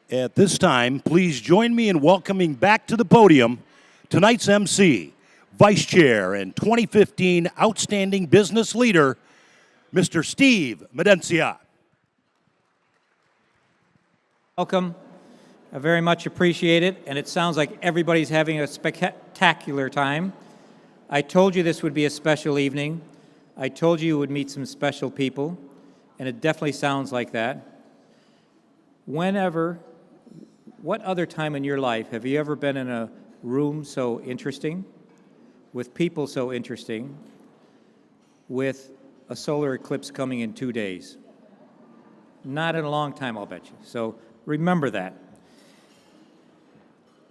At this time, please join me in welcoming back to the podium tonight's MC, Vice Chair and 2015 Outstanding Business Leader, Mr. Steve Medencia. Welcome. I very much appreciate it, and it sounds like everybody's having a spectacular time. I told you this would be a special evening. I told you would meet some special people, and it definitely sounds like that. What other time in your life have you ever been in a room so interesting, with people so interesting, with a solar eclipse coming in 2 days? Not in a long time, I'll bet you. So remember that.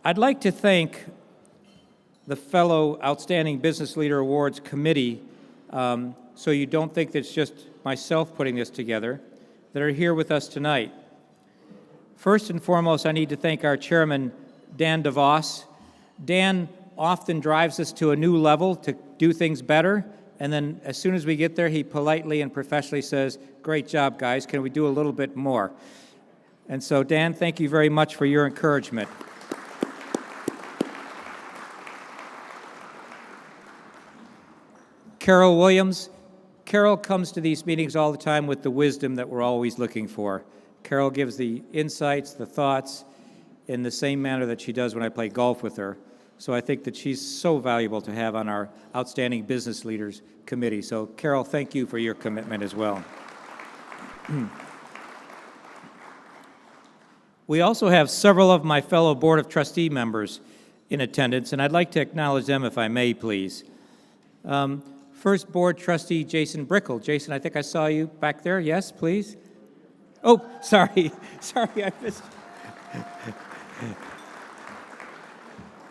I'd like to thank the fellow Outstanding Business Leader Awards Committee, so you don't think that it's just myself putting this together, that are here with us tonight. First and foremost, I need to thank our chairman, Dan DeVos. Dan often drives us to a new level to do things better, and then as soon as we get there, he politely and professionally says, "Great job, guys. Can we do a little bit more?" And so, Dan, thank you very much for your encouragement. Carol Williams. Carol comes to these meetings all the time with the wisdom that we're always looking for. Carol gives the insights, the thoughts, in the same manner that she does when I play golf with her. So I think that she's so valuable to have on our Outstanding Business Leaders Committee. So Carol, thank you for your commitment as well. We also have several of my fellow Board of Trustee members in attendance, and I'd like to acknowledge them if I may, please. First Board Trustee Jason Brickle. Jason, I think I saw you back there. Yes, please. Oh, sorry. Sorry, I missed.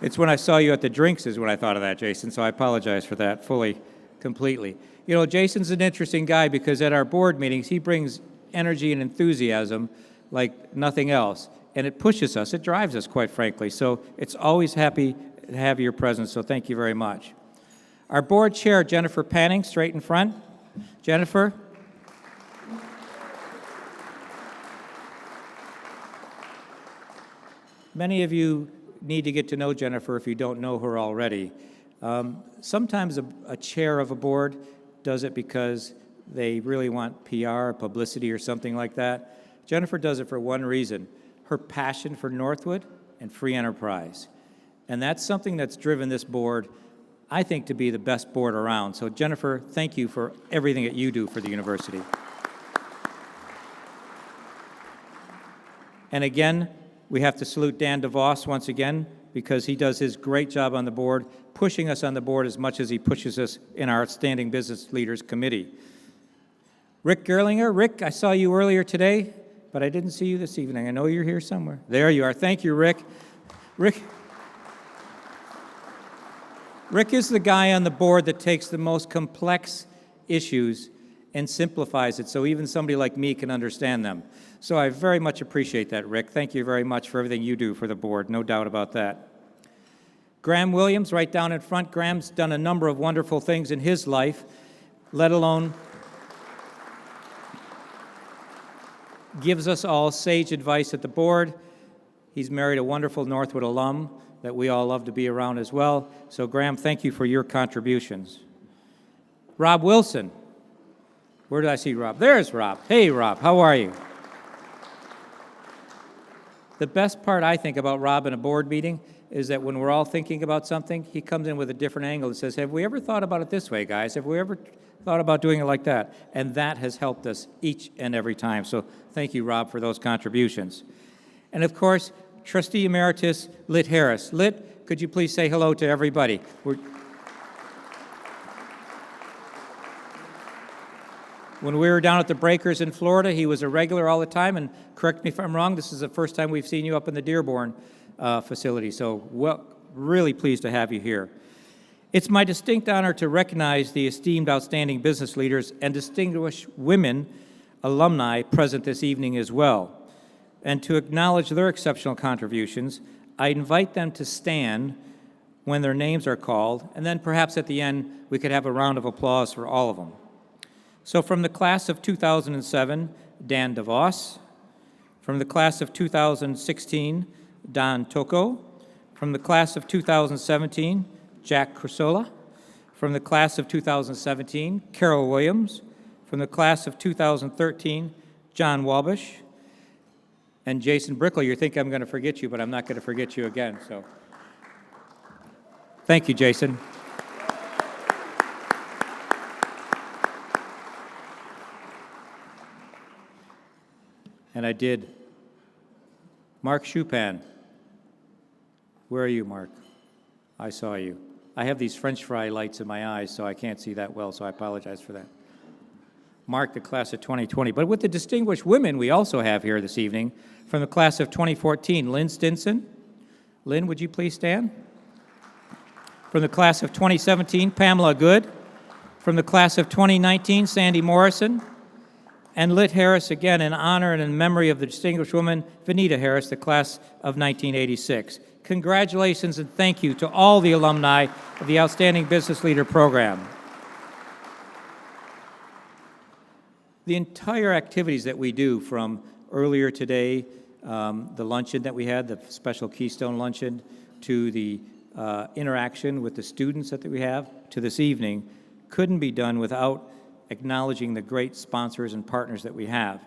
It's when I saw you at the drinks is when I thought of that, Jason, so I apologize for that fully, completely. You know, Jason's an interesting guy because at our board meetings, he brings energy and enthusiasm like nothing else, and it pushes us, it drives us, quite frankly. So it's always happy to have your presence, so thank you very much. Our board chair, Jennifer Panning, straight in front. Jennifer. Many of you need to get to know Jennifer if you don't know her already. Sometimes a chair of a board does it because they really want PR, publicity, or something like that. Jennifer does it for one reason, her passion for Northwood and free enterprise. And that's something that's driven this board, I think, to be the best board around. So Jennifer, thank you for everything that you do for the university. And again, we have to salute Dan DeVos once again because he does his great job on the board, pushing us on the board as much as he pushes us in our Outstanding Business Leaders Committee. Rick Gerlinger. Rick, I saw you earlier today, but I didn't see you this evening. I know you're here somewhere. There you are. Thank you, Rick. Rick is the guy on the board that takes the most complex issues and simplifies it so even somebody like me can understand them. So I very much appreciate that, Rick. Thank you very much for everything you do for the board, no doubt about that. Graham Williams, right down in front. Graham's done a number of wonderful things in his life, let alone gives us all sage advice at the board. He's married a wonderful Northwood alum that we all love to be around as well. So Graham, thank you for your contributions. Rob Wilson. Where did I see Rob? There's Rob. Hey, Rob, how are you? The best part, I think, about Rob in a board meeting is that when we're all thinking about something, he comes in with a different angle and says, have we ever thought about it this way, guys? Have we ever thought about doing it like that? And that has helped us each and every time. So thank you, Rob, for those contributions. And of course, Trustee Emeritus Lit Harris. Lit, could you please say hello to everybody? When we were down at the Breakers in Florida, he was a regular all the time, and correct me if I'm wrong, this is the first time we've seen you up in the Dearborn facility, so really pleased to have you here. It's my distinct honor to recognize the esteemed outstanding business leaders and distinguished women alumni present this evening as well. And to acknowledge their exceptional contributions, I invite them to stand when their names are called, and then perhaps at the end we could have a round of applause for all of them. So from the class of 2007, Dan DeVos. From the class of 2016, Don Tocco. From the class of 2017, Jack Crusola. From the class of 2017, Carol Williams. From the class of 2013, John Walbish. And Jason Brickle, you think I'm going to forget you, but I'm not going to forget you again. So, thank you, Jason. And I did. Mark Chupin. Where are you, Mark? I saw you. I have these French fry lights in my eyes, so I can't see that well, so I apologize for that. Mark, the class of 2020. But with the distinguished women we also have here this evening, from the class of 2014, Lynn Stinson. Lynn, would you please stand? From the class of 2017, Pamela Good. From the class of 2019, Sandy Morrison. And Lit Harris, again, in honor and in memory of the distinguished woman, Vanita Harris, the class of 1986. Congratulations and thank you to all the alumni of the Outstanding Business Leader Program. The entire activities that we do, from earlier today, the luncheon that we had, the special Keystone Luncheon, to the interaction with the students that we have, to this evening, couldn't be done without acknowledging the great sponsors and partners that we have.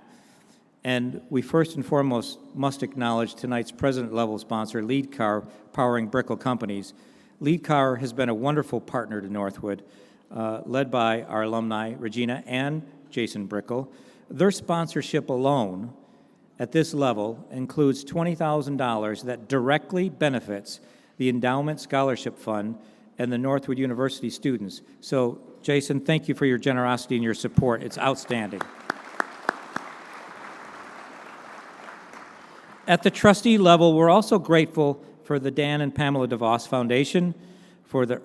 And we first and foremost must acknowledge tonight's president-level sponsor, Lead Car, powering Brickle Companies. Lead Car has been a wonderful partner to Northwood, led by our alumni, Regina and Jason Brickle. Their sponsorship alone at this level includes $20,000 that directly benefits the Endowment Scholarship Fund and the Northwood University students. So, Jason, thank you for your generosity and your support. It's outstanding. At the trustee level, we're also grateful for the Dan and Pamela DeVos Foundation, for the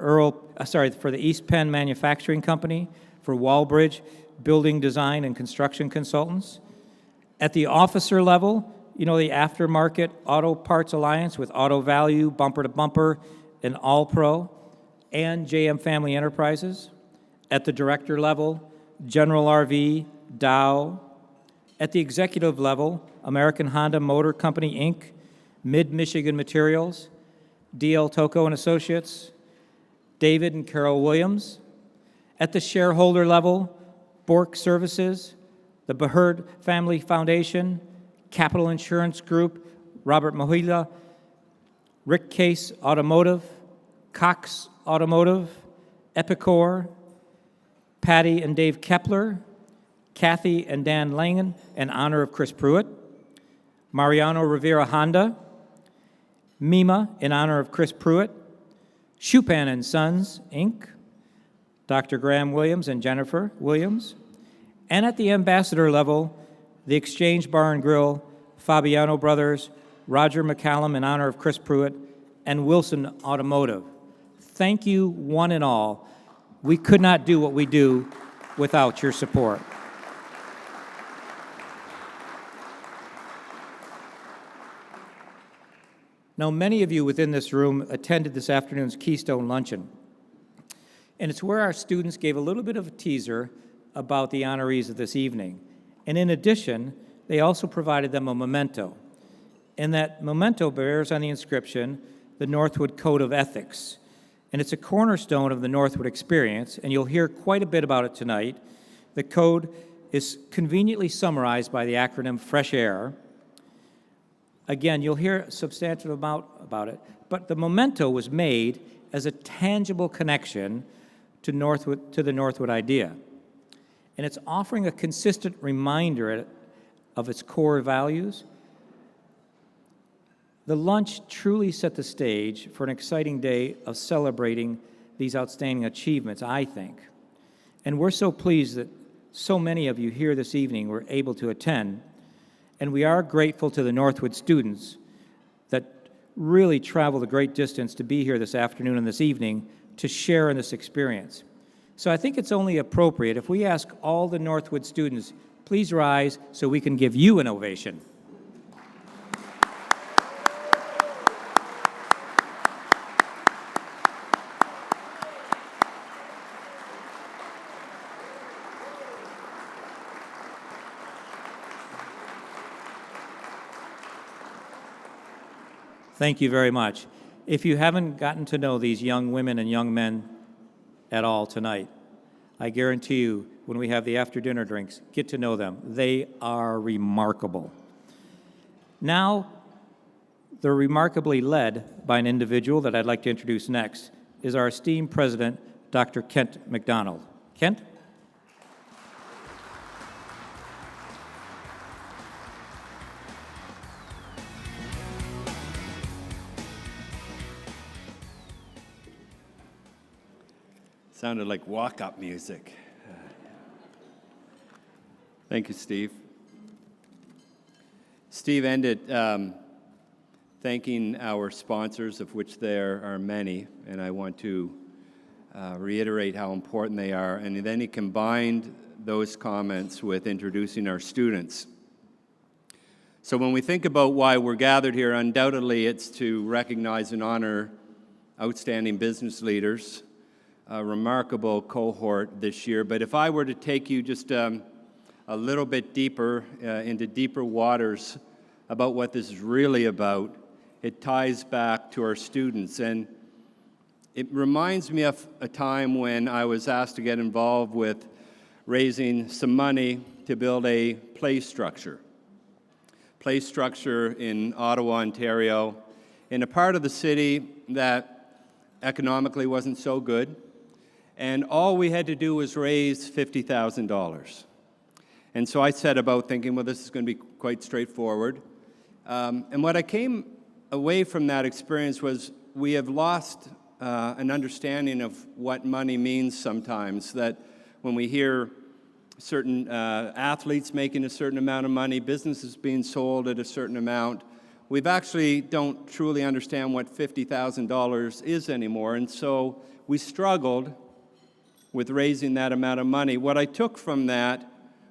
for the East Penn Manufacturing Company, for Wallbridge Building Design and Construction Consultants. At the officer level, you know, the Aftermarket Auto Parts Alliance with Auto Value, Bumper to Bumper, and All Pro, and JM Family Enterprises. At the director level, General RV, Dow. At the executive level, American Honda Motor Company, Inc., Mid-Michigan Materials, DL Tocco and Associates, David and Carol Williams. At the shareholder level, Bork Services, the Beherd Family Foundation, Capital Insurance Group, Robert Mohila, Rick Case Automotive, Cox Automotive, Epicor, Patty and Dave Kepler, Kathy and Dan Langen, in honor of Chris Pruitt, Mariano Rivera Honda, Mima, in honor of Chris Pruitt, Chupin and Sons, Inc., Dr. Graham Williams and Jennifer Williams, and at the ambassador level, the Exchange Bar and Grill, Fabiano Brothers, Roger McCallum, in honor of Chris Pruitt, and Wilson Automotive. Thank you, one and all. We could not do what we do without your support. Now, many of you within this room attended this afternoon's Keystone Luncheon, and it's where our students gave a little bit of a teaser about the honorees of this evening. And in addition, they also provided them a memento. And that memento bears on the inscription, the Northwood Code of Ethics. And it's a cornerstone of the Northwood experience, and you'll hear quite a bit about it tonight. The code is conveniently summarized by the acronym FRESH AIR. Again, you'll hear a substantial amount about it, but the memento was made as a tangible connection to the Northwood idea. And it's offering a consistent reminder of its core values. The lunch truly set the stage for an exciting day of celebrating these outstanding achievements, I think. And we're so pleased that so many of you here this evening were able to attend. And we are grateful to the Northwood students that really traveled a great distance to be here this afternoon and this evening to share in this experience. So I think it's only appropriate if we ask all the Northwood students, please rise so we can give you an ovation. Thank you very much. If you haven't gotten to know these young women and young men at all tonight, I guarantee you, when we have the after-dinner drinks, get to know them. They are remarkable. Now, they're remarkably led by an individual that I'd like to introduce next, is our esteemed president, Dr. Kent McDonald. Kent? Sounded like walk-up music. Thank you, Steve. Steve ended thanking our sponsors, of which there are many, and I want to reiterate how important they are. And then he combined those comments with introducing our students. So when we think about why we're gathered here, undoubtedly it's to recognize and honor outstanding business leaders, a remarkable cohort this year. But if I were to take you just a little bit deeper, into deeper waters about what this is really about, it ties back to our students. And it reminds me of a time when I was asked to get involved with raising some money to build a play structure in Ottawa, Ontario, in a part of the city that economically wasn't so good. And all we had to do was raise $50,000. And so I set about thinking, well, this is going to be quite straightforward. And what I came away from that experience was we have lost an understanding of what money means sometimes, that when we hear certain athletes making a certain amount of money, businesses being sold at a certain amount, we've actually don't truly understand what $50,000 is anymore. And so we struggled with raising that amount of money. What I took from that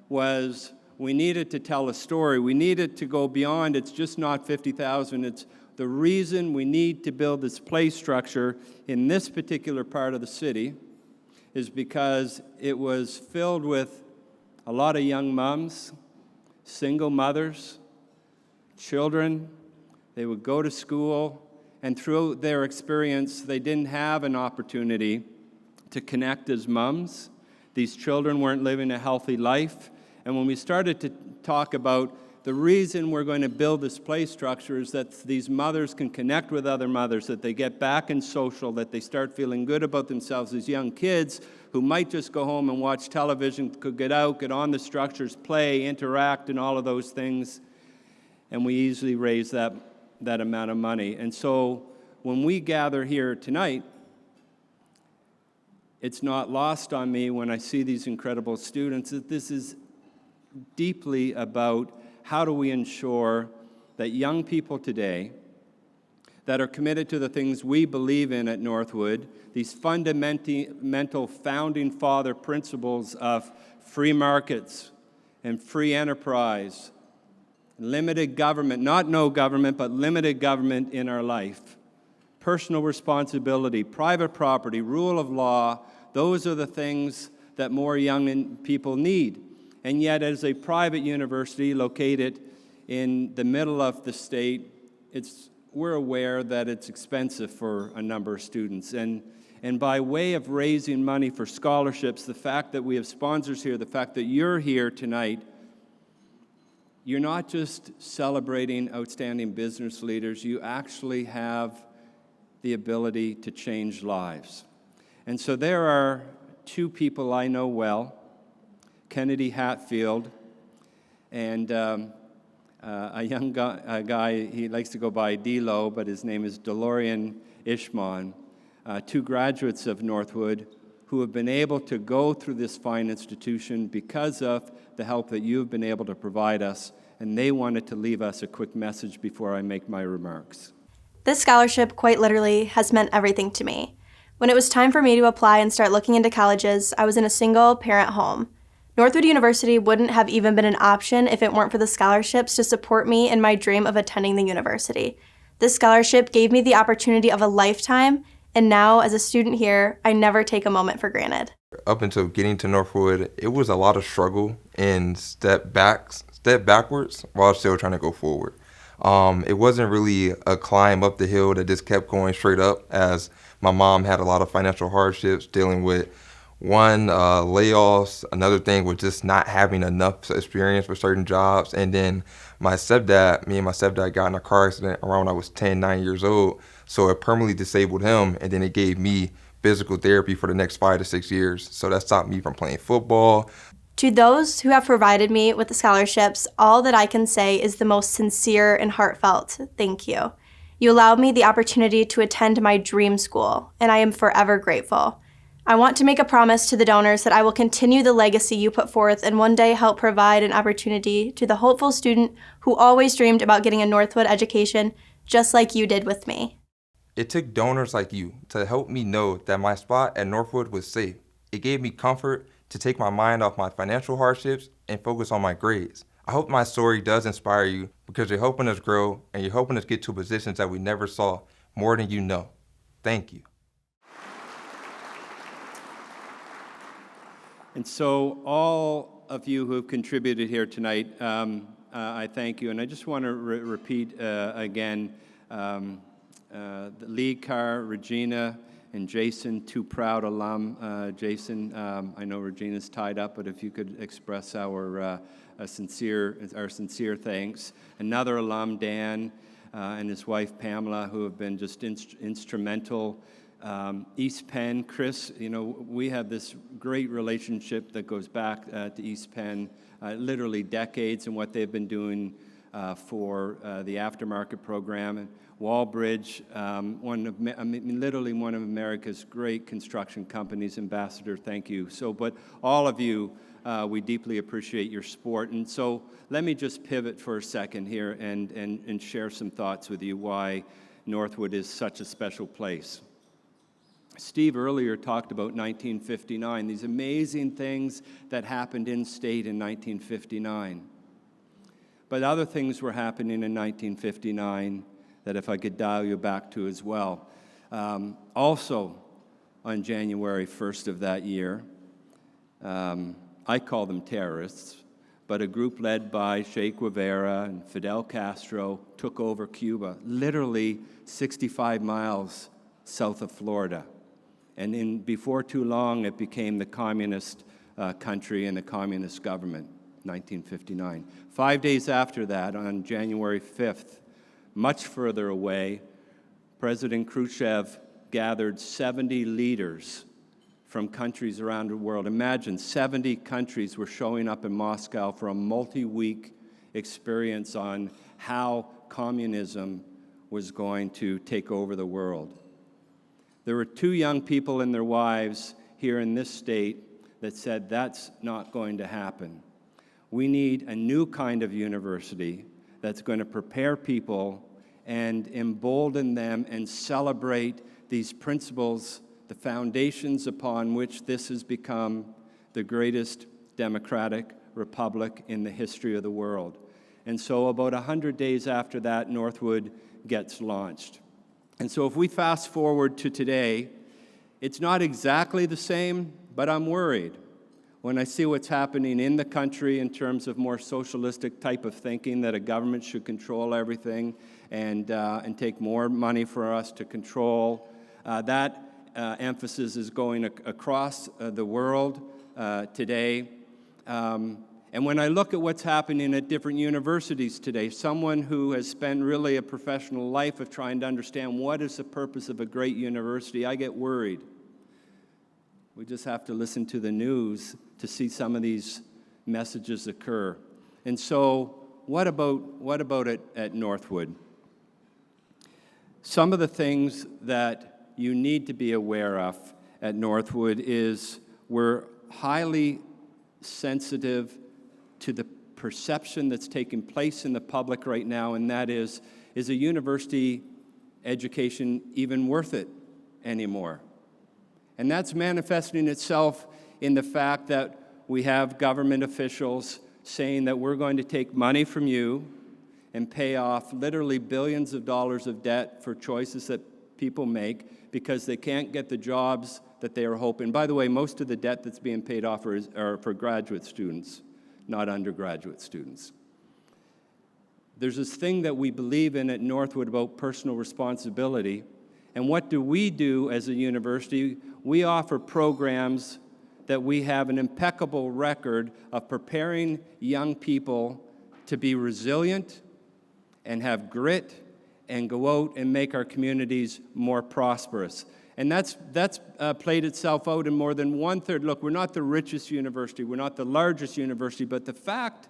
was we needed to tell a story. We needed to go beyond, it's just not $50,000. It's the reason we need to build this play structure in this particular part of the city is because it was filled with a lot of young moms, single mothers, children. They would go to school, and through their experience, they didn't have an opportunity to connect as moms. These children weren't living a healthy life. And when we started to talk about the reason we're going to build this play structure is that these mothers can connect with other mothers, that they get back in social, that they start feeling good about themselves as young kids who might just go home and watch television, could get out, get on the structures, play, interact, and all of those things. And we easily raise that amount of money. And so when we gather here tonight, it's not lost on me when I see these incredible students that this is deeply about how do we ensure that young people today that are committed to the things we believe in at Northwood, these fundamental founding father principles of free markets and free enterprise, limited government, not no government, but limited government in our life, personal responsibility, private property, rule of law, those are the things that more young people need. And yet, as a private university located in the middle of the state, we're aware that it's expensive for a number of students. And by way of raising money for scholarships, the fact that we have sponsors here, the fact that you're here tonight, you're not just celebrating outstanding business leaders, you actually have the ability to change lives. And so there are two people I know well, Kennedy Hatfield, and a young guy, he likes to go by D-Lo, but his name is DeLorean Ishman, two graduates of Northwood who have been able to go through this fine institution because of the help that you've been able to provide us, and they wanted to leave us a quick message before I make my remarks. This scholarship quite literally has meant everything to me. When it was time for me to apply and start looking into colleges, I was in a single-parent home. Northwood University wouldn't have even been an option if it weren't for the scholarships to support me in my dream of attending the university. This scholarship gave me the opportunity of a lifetime, and now, as a student here, I never take a moment for granted. Up until getting to Northwood, it was a lot of struggle and step backwards while still trying to go forward. It wasn't really a climb up the hill that just kept going straight up, as my mom had a lot of financial hardships dealing with layoffs. Another thing was just not having enough experience for certain jobs. And then me and my stepdad got in a car accident around when I was 10, 9 years old. So it permanently disabled him, and then it gave me physical therapy for the next 5 to 6 years. So that stopped me from playing football. To those who have provided me with the scholarships, all that I can say is the most sincere and heartfelt thank you. You allowed me the opportunity to attend my dream school, and I am forever grateful. I want to make a promise to the donors that I will continue the legacy you put forth and one day help provide an opportunity to the hopeful student who always dreamed about getting a Northwood education, just like you did with me. It took donors like you to help me know that my spot at Northwood was safe. It gave me comfort to take my mind off my financial hardships and focus on my grades. I hope my story does inspire you, because you're helping us grow and you're helping us get to positions that we never saw, more than you know. Thank you. And so all of you who have contributed here tonight, I thank you. And I just want to repeat again, the lead car, Regina and Jason, two proud alum. Jason, I know Regina's tied up, but if you could express our sincere thanks. Another alum, Dan, and his wife, Pamela, who have been just instrumental. East Penn, Chris, we have this great relationship that goes back to East Penn, literally decades, and what they've been doing for the aftermarket program. And Wallbridge, literally one of America's great construction companies. Ambassador, thank you. But all of you, we deeply appreciate your support. And so let me just pivot for a second here and share some thoughts with you why Northwood is such a special place. Steve earlier talked about 1959, these amazing things that happened in state in 1959. But other things were happening in 1959 that if I could dial you back to as well. Also, on January 1st of that year, I call them terrorists, but a group led by Che Guevara and Fidel Castro took over Cuba, literally 65 miles south of Florida. And before too long, it became the communist country and the communist government, 1959. 5 days after that, on January 5th, much further away, President Khrushchev gathered 70 leaders from countries around the world. Imagine 70 countries were showing up in Moscow for a multi-week experience on how communism was going to take over the world. There were two young people and their wives here in this state that said that's not going to happen. We need a new kind of university that's going to prepare people and embolden them and celebrate these principles, the foundations upon which this has become the greatest democratic republic in the history of the world. And so about 100 days after that, Northwood gets launched. And so if we fast forward to today, it's not exactly the same, but I'm worried when I see what's happening in the country in terms of more socialistic type of thinking, that a government should control everything and take more money for us to control. That emphasis is going across the world today. And when I look at what's happening at different universities today, someone who has spent really a professional life of trying to understand what is the purpose of a great university, I get worried. We just have to listen to the news to see some of these messages occur. And so what about it at Northwood? Some of the things that you need to be aware of at Northwood is we're highly sensitive to the perception that's taking place in the public right now, and that is a university education even worth it anymore? And that's manifesting itself in the fact that we have government officials saying that we're going to take money from you and pay off literally billions of dollars of debt for choices that people make because they can't get the jobs that they are hoping. By the way, most of the debt that's being paid off are for graduate students, not undergraduate students. there's this thing that we believe in at Northwood about personal responsibility. And what do we do as a university? We offer programs that we have an impeccable record of preparing young people to be resilient and have grit and go out and make our communities more prosperous. And that's played itself out in more than one-third. Look, we're not the richest university, we're not the largest university, but the fact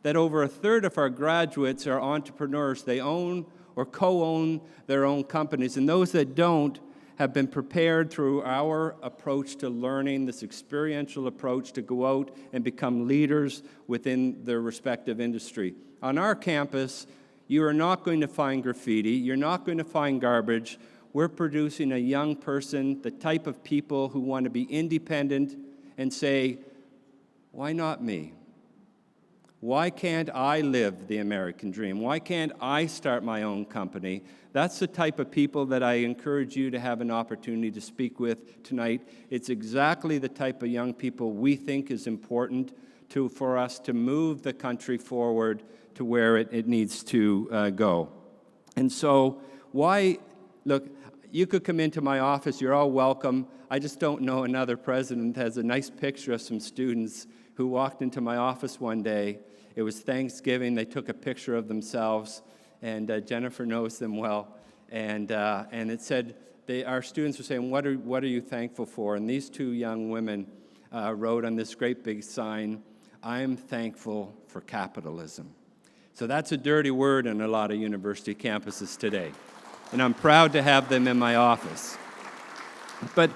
that over a third of our graduates are entrepreneurs, they own or co-own their own companies, and those that don't have been prepared through our approach to learning, this experiential approach to go out and become leaders within their respective industry. On our campus, you are not going to find graffiti, you're not going to find garbage. We're producing a young person, the type of people who want to be independent and say, why not me? Why can't I live the American dream? Why can't I start my own company? That's the type of people that I encourage you to have an opportunity to speak with tonight. It's exactly the type of young people we think is important for us to move the country forward to where it needs to go. And so look, you could come into my office, you're all welcome. I just don't know another president has a nice picture of some students who walked into my office one day. It was Thanksgiving, they took a picture of themselves, and Jennifer knows them well. And it said, our students were saying, what are you thankful for? And these two young women wrote on this great big sign, I'm thankful for capitalism. So that's a dirty word on a lot of university campuses today. And I'm proud to have them in my office. But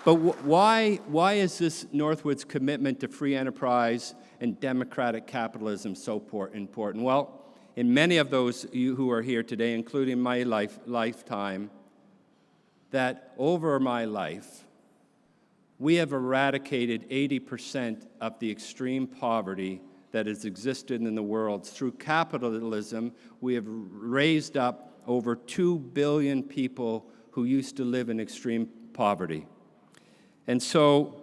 why is this Northwood's commitment to free enterprise and democratic capitalism so important? Well, in many of those you who are here today, including my lifetime, that over my life, we have eradicated 80% of the extreme poverty that has existed in the world. Through capitalism, we have raised up over 2 billion people who used to live in extreme poverty. And so,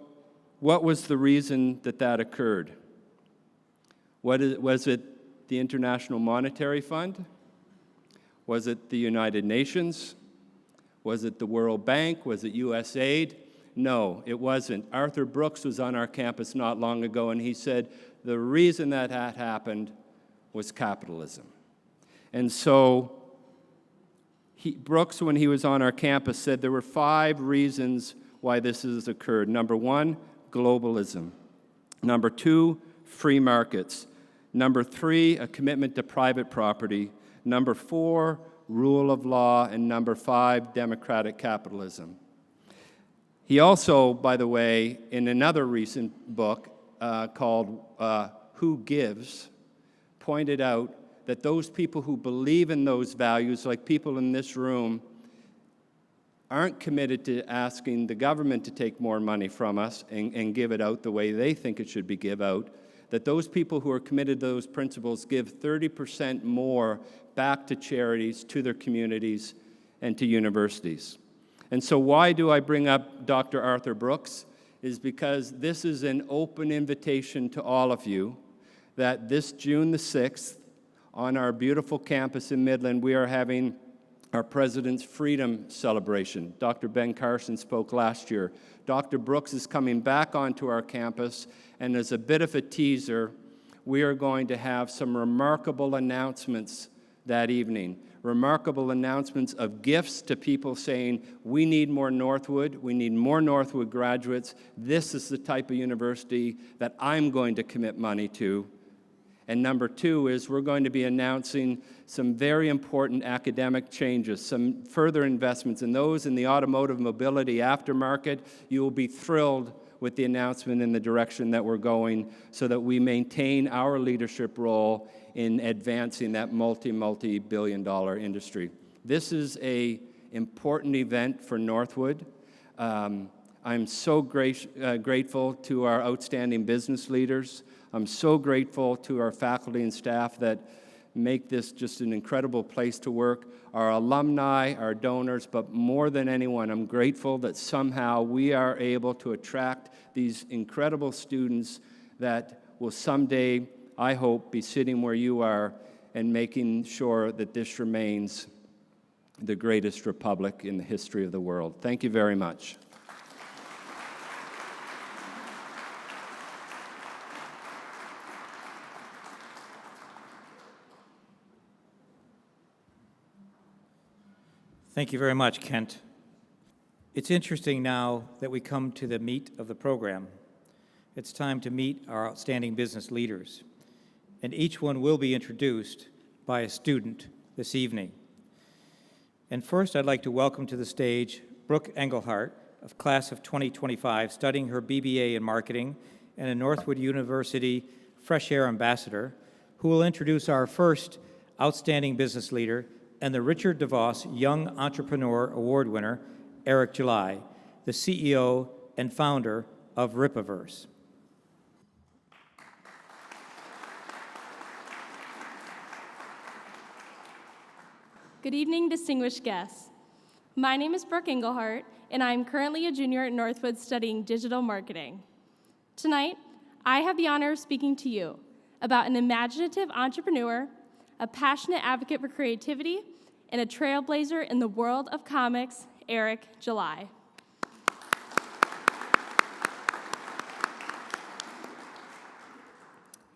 what was the reason that occurred? Was it the International Monetary Fund? Was it the United Nations? Was it the World Bank? Was it USAID? No, it wasn't. Arthur Brooks was on our campus not long ago, and he said the reason that happened was capitalism. And so, Brooks, when he was on our campus, said there were 5 reasons why this has occurred. Number 1, globalism. Number 2, free markets. Number 3, a commitment to private property. Number 4, rule of law. And number 5, democratic capitalism. He also, by the way, in another recent book called Who Gives, pointed out that those people who believe in those values, like people in this room, aren't committed to asking the government to take more money from us and give it out the way they think it should be given out, that those people who are committed to those principles give 30% more back to charities, to their communities, and to universities. And so why do I bring up Dr. Arthur Brooks? Is because this is an open invitation to all of you that this June the 6th, on our beautiful campus in Midland, we are having our President's Freedom Celebration. Dr. Ben Carson spoke last year. Dr. Brooks is coming back onto our campus, and as a bit of a teaser, we are going to have some remarkable announcements that evening. Remarkable announcements of gifts to people saying, we need more Northwood, we need more Northwood graduates. This is the type of university that I'm going to commit money to. And number 2 is we're going to be announcing some very important academic changes, some further investments in those in the automotive mobility aftermarket. You will be thrilled with the announcement in the direction that we're going so that we maintain our leadership role in advancing that multi-billion-dollar industry. This is an important event for Northwood. I'm so grateful to our outstanding business leaders. I'm so grateful to our faculty and staff that make this just an incredible place to work, our alumni, our donors, but more than anyone, I'm grateful that somehow we are able to attract these incredible students that will someday, I hope, be sitting where you are and making sure that this remains the greatest republic in the history of the world. Thank you very much. Thank you very much, Kent. It's interesting now that we come to the meat of the program. It's time to meet our outstanding business leaders, and each one will be introduced by a student this evening. And first, I'd like to welcome to the stage Brooke Engelhardt, of class of 2025, studying her BBA in marketing and a Northwood University Fresh Air Ambassador, who will introduce our first outstanding business leader and the Richard DeVos Young Entrepreneur Award winner, Eric July, the CEO and founder of Ripaverse. Good evening, distinguished guests. My name is Brooke Engelhardt, and I am currently a junior at Northwood studying digital marketing. Tonight, I have the honor of speaking to you about an imaginative entrepreneur, a passionate advocate for creativity, and a trailblazer in the world of comics, Eric July.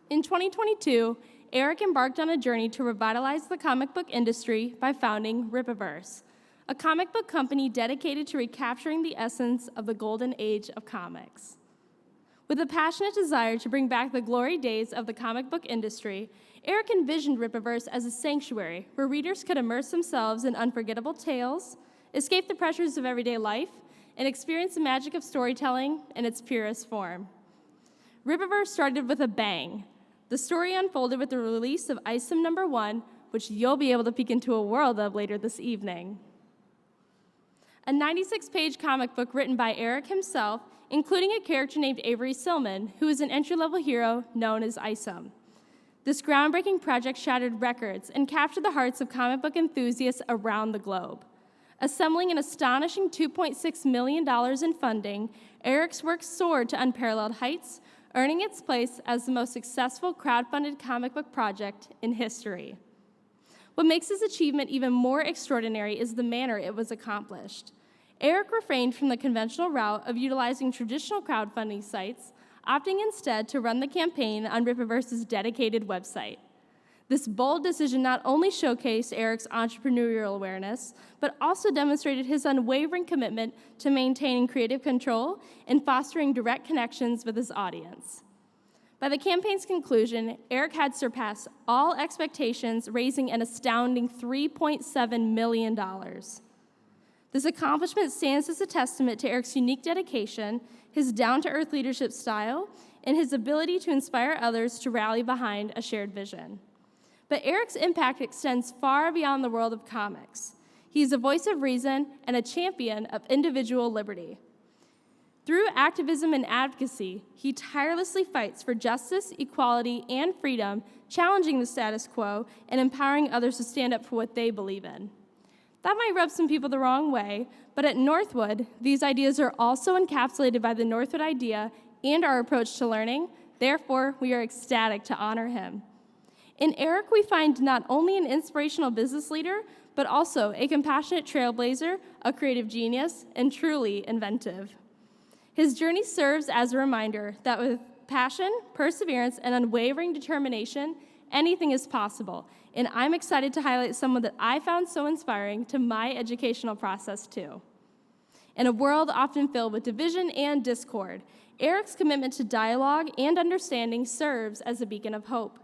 In 2022, Eric embarked on a journey to revitalize the comic book industry by founding Ripaverse, a comic book company dedicated to recapturing the essence of the golden age of comics. With a passionate desire to bring back the glory days of the comic book industry, Eric envisioned Ripaverse as a sanctuary where readers could immerse themselves in unforgettable tales, escape the pressures of everyday life, and experience the magic of storytelling in its purest form. Ripaverse started with a bang. The story unfolded with the release of Item No. 1, which you'll be able to peek into a world of later this evening. A 96-page comic book written by Eric himself, including a character named Avery Silman, who is an entry-level hero known as Isom. This groundbreaking project shattered records and captured the hearts of comic book enthusiasts around the globe. Assembling an astonishing $2.6 million in funding, Eric's work soared to unparalleled heights, earning its place as the most successful crowdfunded comic book project in history. What makes this achievement even more extraordinary is the manner it was accomplished. Eric refrained from the conventional route of utilizing traditional crowdfunding sites, opting instead to run the campaign on Ripaverse's dedicated website. This bold decision not only showcased Eric's entrepreneurial awareness, but also demonstrated his unwavering commitment to maintaining creative control and fostering direct connections with his audience. By the campaign's conclusion, Eric had surpassed all expectations, raising an astounding $3.7 million. This accomplishment stands as a testament to Eric's unique dedication, his down-to-earth leadership style, and his ability to inspire others to rally behind a shared vision. But Eric's impact extends far beyond the world of comics. He's a voice of reason and a champion of individual liberty. Through activism and advocacy, he tirelessly fights for justice, equality, and freedom, challenging the status quo and empowering others to stand up for what they believe in. That might rub some people the wrong way, but at Northwood, these ideas are also encapsulated by the Northwood idea and our approach to learning. Therefore, we are ecstatic to honor him. In Eric, we find not only an inspirational business leader, but also a compassionate trailblazer, a creative genius, and truly inventive. His journey serves as a reminder that with passion, perseverance, and unwavering determination, anything is possible. And I'm excited to highlight someone that I found so inspiring to my educational process too. In a world often filled with division and discord, Eric's commitment to dialogue and understanding serves as a beacon of hope.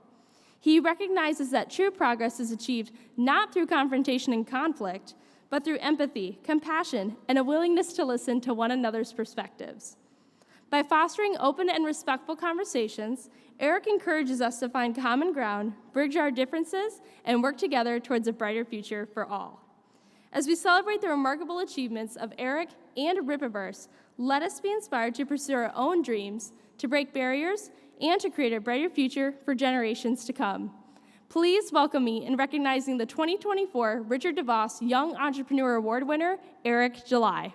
He recognizes that true progress is achieved not through confrontation and conflict, but through empathy, compassion, and a willingness to listen to one another's perspectives. By fostering open and respectful conversations, Eric encourages us to find common ground, bridge our differences, and work together towards a brighter future for all. As we celebrate the remarkable achievements of Eric and Ripaverse, let us be inspired to pursue our own dreams, to break barriers, and to create a brighter future for generations to come. Please welcome me in recognizing the 2024 Richard DeVos Young Entrepreneur Award winner, Eric July.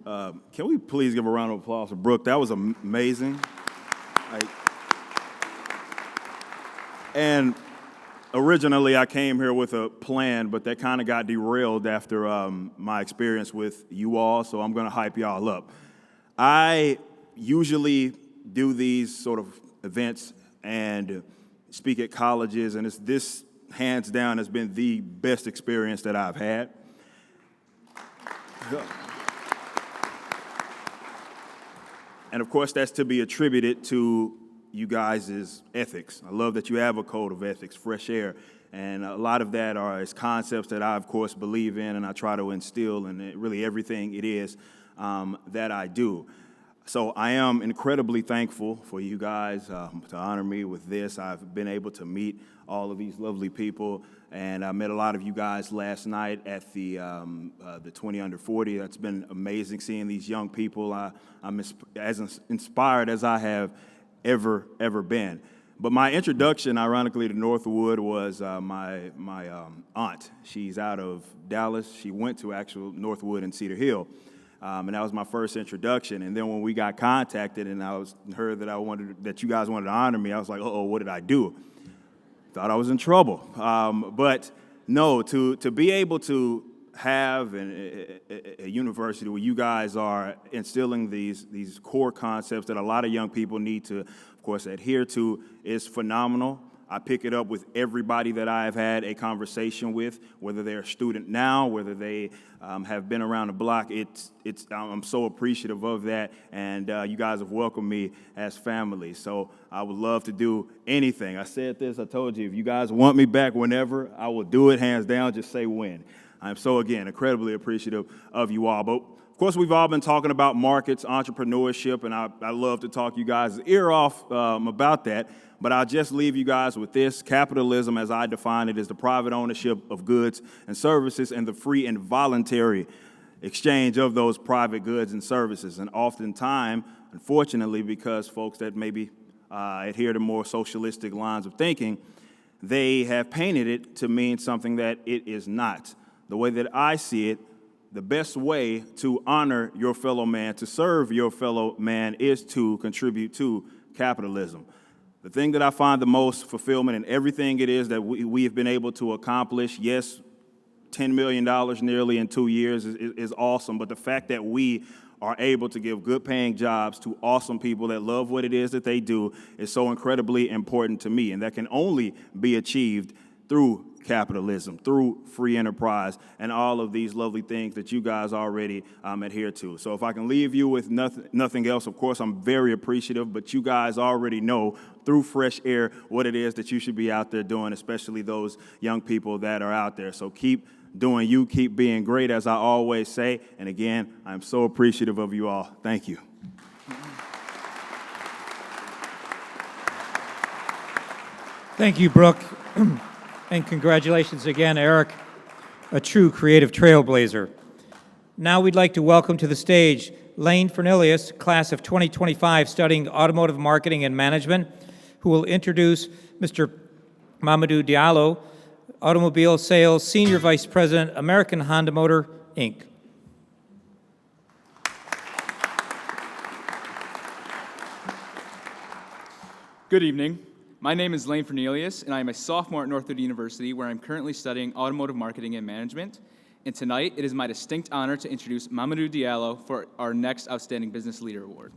Can we please give a round of applause for Brooke? That was amazing. And originally, I came here with a plan, but that kind of got derailed after my experience with you all, so I'm going to hype y'all up. I usually do these sort of events and speak at colleges, and this, hands down, has been the best experience that I've had. And of course, that's to be attributed to you guys' ethics. I love that you have a code of ethics, fresh air. And a lot of that is concepts that I, of course, believe in and I try to instill in really everything it is that I do. So I am incredibly thankful for you guys to honor me with this. I've been able to meet all of these lovely people, and I met a lot of you guys last night at the 20 under 40. That's been amazing seeing these young people. I'm as inspired as I have ever been. But my introduction, ironically, to Northwood was my aunt. She's out of Dallas. She went to actual Northwood in Cedar Hill. And that was my first introduction. And then when we got contacted and I heard that you guys wanted to honor me, I was like, uh-oh, what did I do? Thought I was in trouble. But no, to be able to have a university where you guys are instilling these core concepts that a lot of young people need to, of course, adhere to is phenomenal. I pick it up with everybody that I've had a conversation with, whether they're a student now, whether they have been around the block. I'm so appreciative of that, and you guys have welcomed me as family. So I would love to do anything. I said this, I told you, if you guys want me back whenever, I will do it, hands down, just say when. I'm so, again, incredibly appreciative of you all. But of course, we've all been talking about markets, entrepreneurship, and I love to talk you guys' ear off about that. But I'll just leave you guys with this. Capitalism, as I define it, is the private ownership of goods and services and the free and voluntary exchange of those private goods and services. And oftentimes, unfortunately, because folks that maybe adhere to more socialistic lines of thinking, they have painted it to mean something that it is not. The way that I see it, the best way to honor your fellow man, to serve your fellow man, is to contribute to capitalism. The thing that I find the most fulfillment in everything it is that we have been able to accomplish, yes, $10 million nearly in 2 years is awesome, but the fact that we are able to give good-paying jobs to awesome people that love what it is that they do is so incredibly important to me, and that can only be achieved through capitalism, through free enterprise, and all of these lovely things that you guys already adhere to. So if I can leave you with nothing else, of course, I'm very appreciative, but you guys already know through fresh air what it is that you should be out there doing, especially those young people that are out there. So keep doing you, keep being great, as I always say. And again, I'm so appreciative of you all. Thank you. Thank you, Brooke. And congratulations again, Eric, a true creative trailblazer. Now we'd like to welcome to the stage Lane Fernelius, class of 2025, studying automotive marketing and management, who will introduce Mr. Mamadou Diallo, Automobile Sales Senior Vice President, American Honda Motor, Inc. Good evening. My name is Lane Fernelius, and I am a sophomore at Northwood University, where I'm currently studying automotive marketing and management. And tonight, it is my distinct honor to introduce Mamadou Diallo for our next Outstanding Business Leader Award.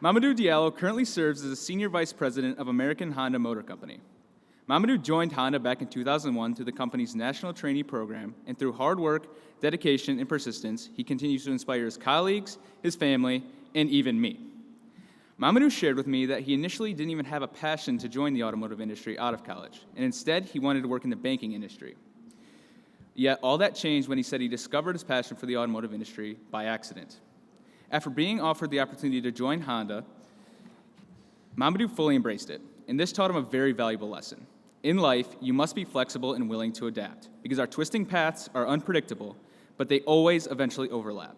Mamadou Diallo currently serves as a Senior Vice President of American Honda Motor Company. Mamadou joined Honda back in 2001 through the company's national trainee program, and through hard work, dedication, and persistence, he continues to inspire his colleagues, his family, and even me. Mamadou shared with me that he initially didn't even have a passion to join the automotive industry out of college, and instead he wanted to work in the banking industry. Yet all that changed when he said he discovered his passion for the automotive industry by accident. After being offered the opportunity to join Honda, Mamadou fully embraced it, and this taught him a very valuable lesson. In life, you must be flexible and willing to adapt, because our twisting paths are unpredictable, but they always eventually overlap.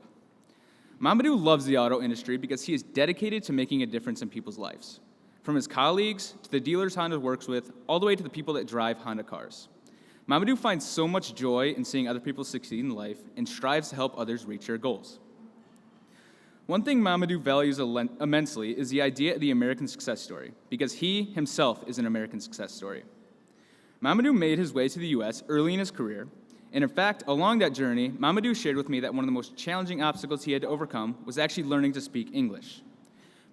Mamadou loves the auto industry because he is dedicated to making a difference in people's lives, from his colleagues to the dealers Honda works with, all the way to the people that drive Honda cars. Mamadou finds so much joy in seeing other people succeed in life and strives to help others reach their goals. One thing Mamadou values immensely is the idea of the American success story, because he himself is an American success story. Mamadou made his way to the U.S. early in his career, and in fact, along that journey, Mamadou shared with me that one of the most challenging obstacles he had to overcome was actually learning to speak English.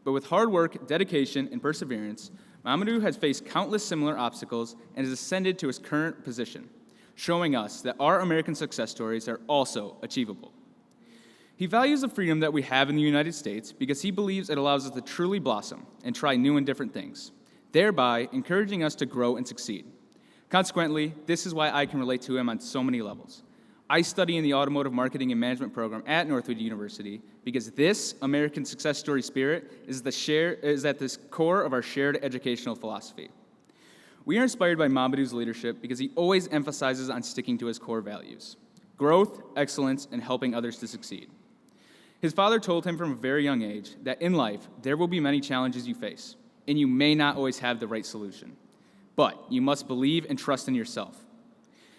But with hard work, dedication, and perseverance, Mamadou has faced countless similar obstacles and has ascended to his current position, showing us that our American success stories are also achievable. He values the freedom that we have in the United States because he believes it allows us to truly blossom and try new and different things, thereby encouraging us to grow and succeed. Consequently, this is why I can relate to him on so many levels. I study in the Automotive Marketing and Management program at Northwood University because this American success story spirit is at the core of our shared educational philosophy. We are inspired by Mamadou's leadership because he always emphasizes on sticking to his core values: growth, excellence, and helping others to succeed. His father told him from a very young age that in life, there will be many challenges you face, and you may not always have the right solution. But you must believe and trust in yourself.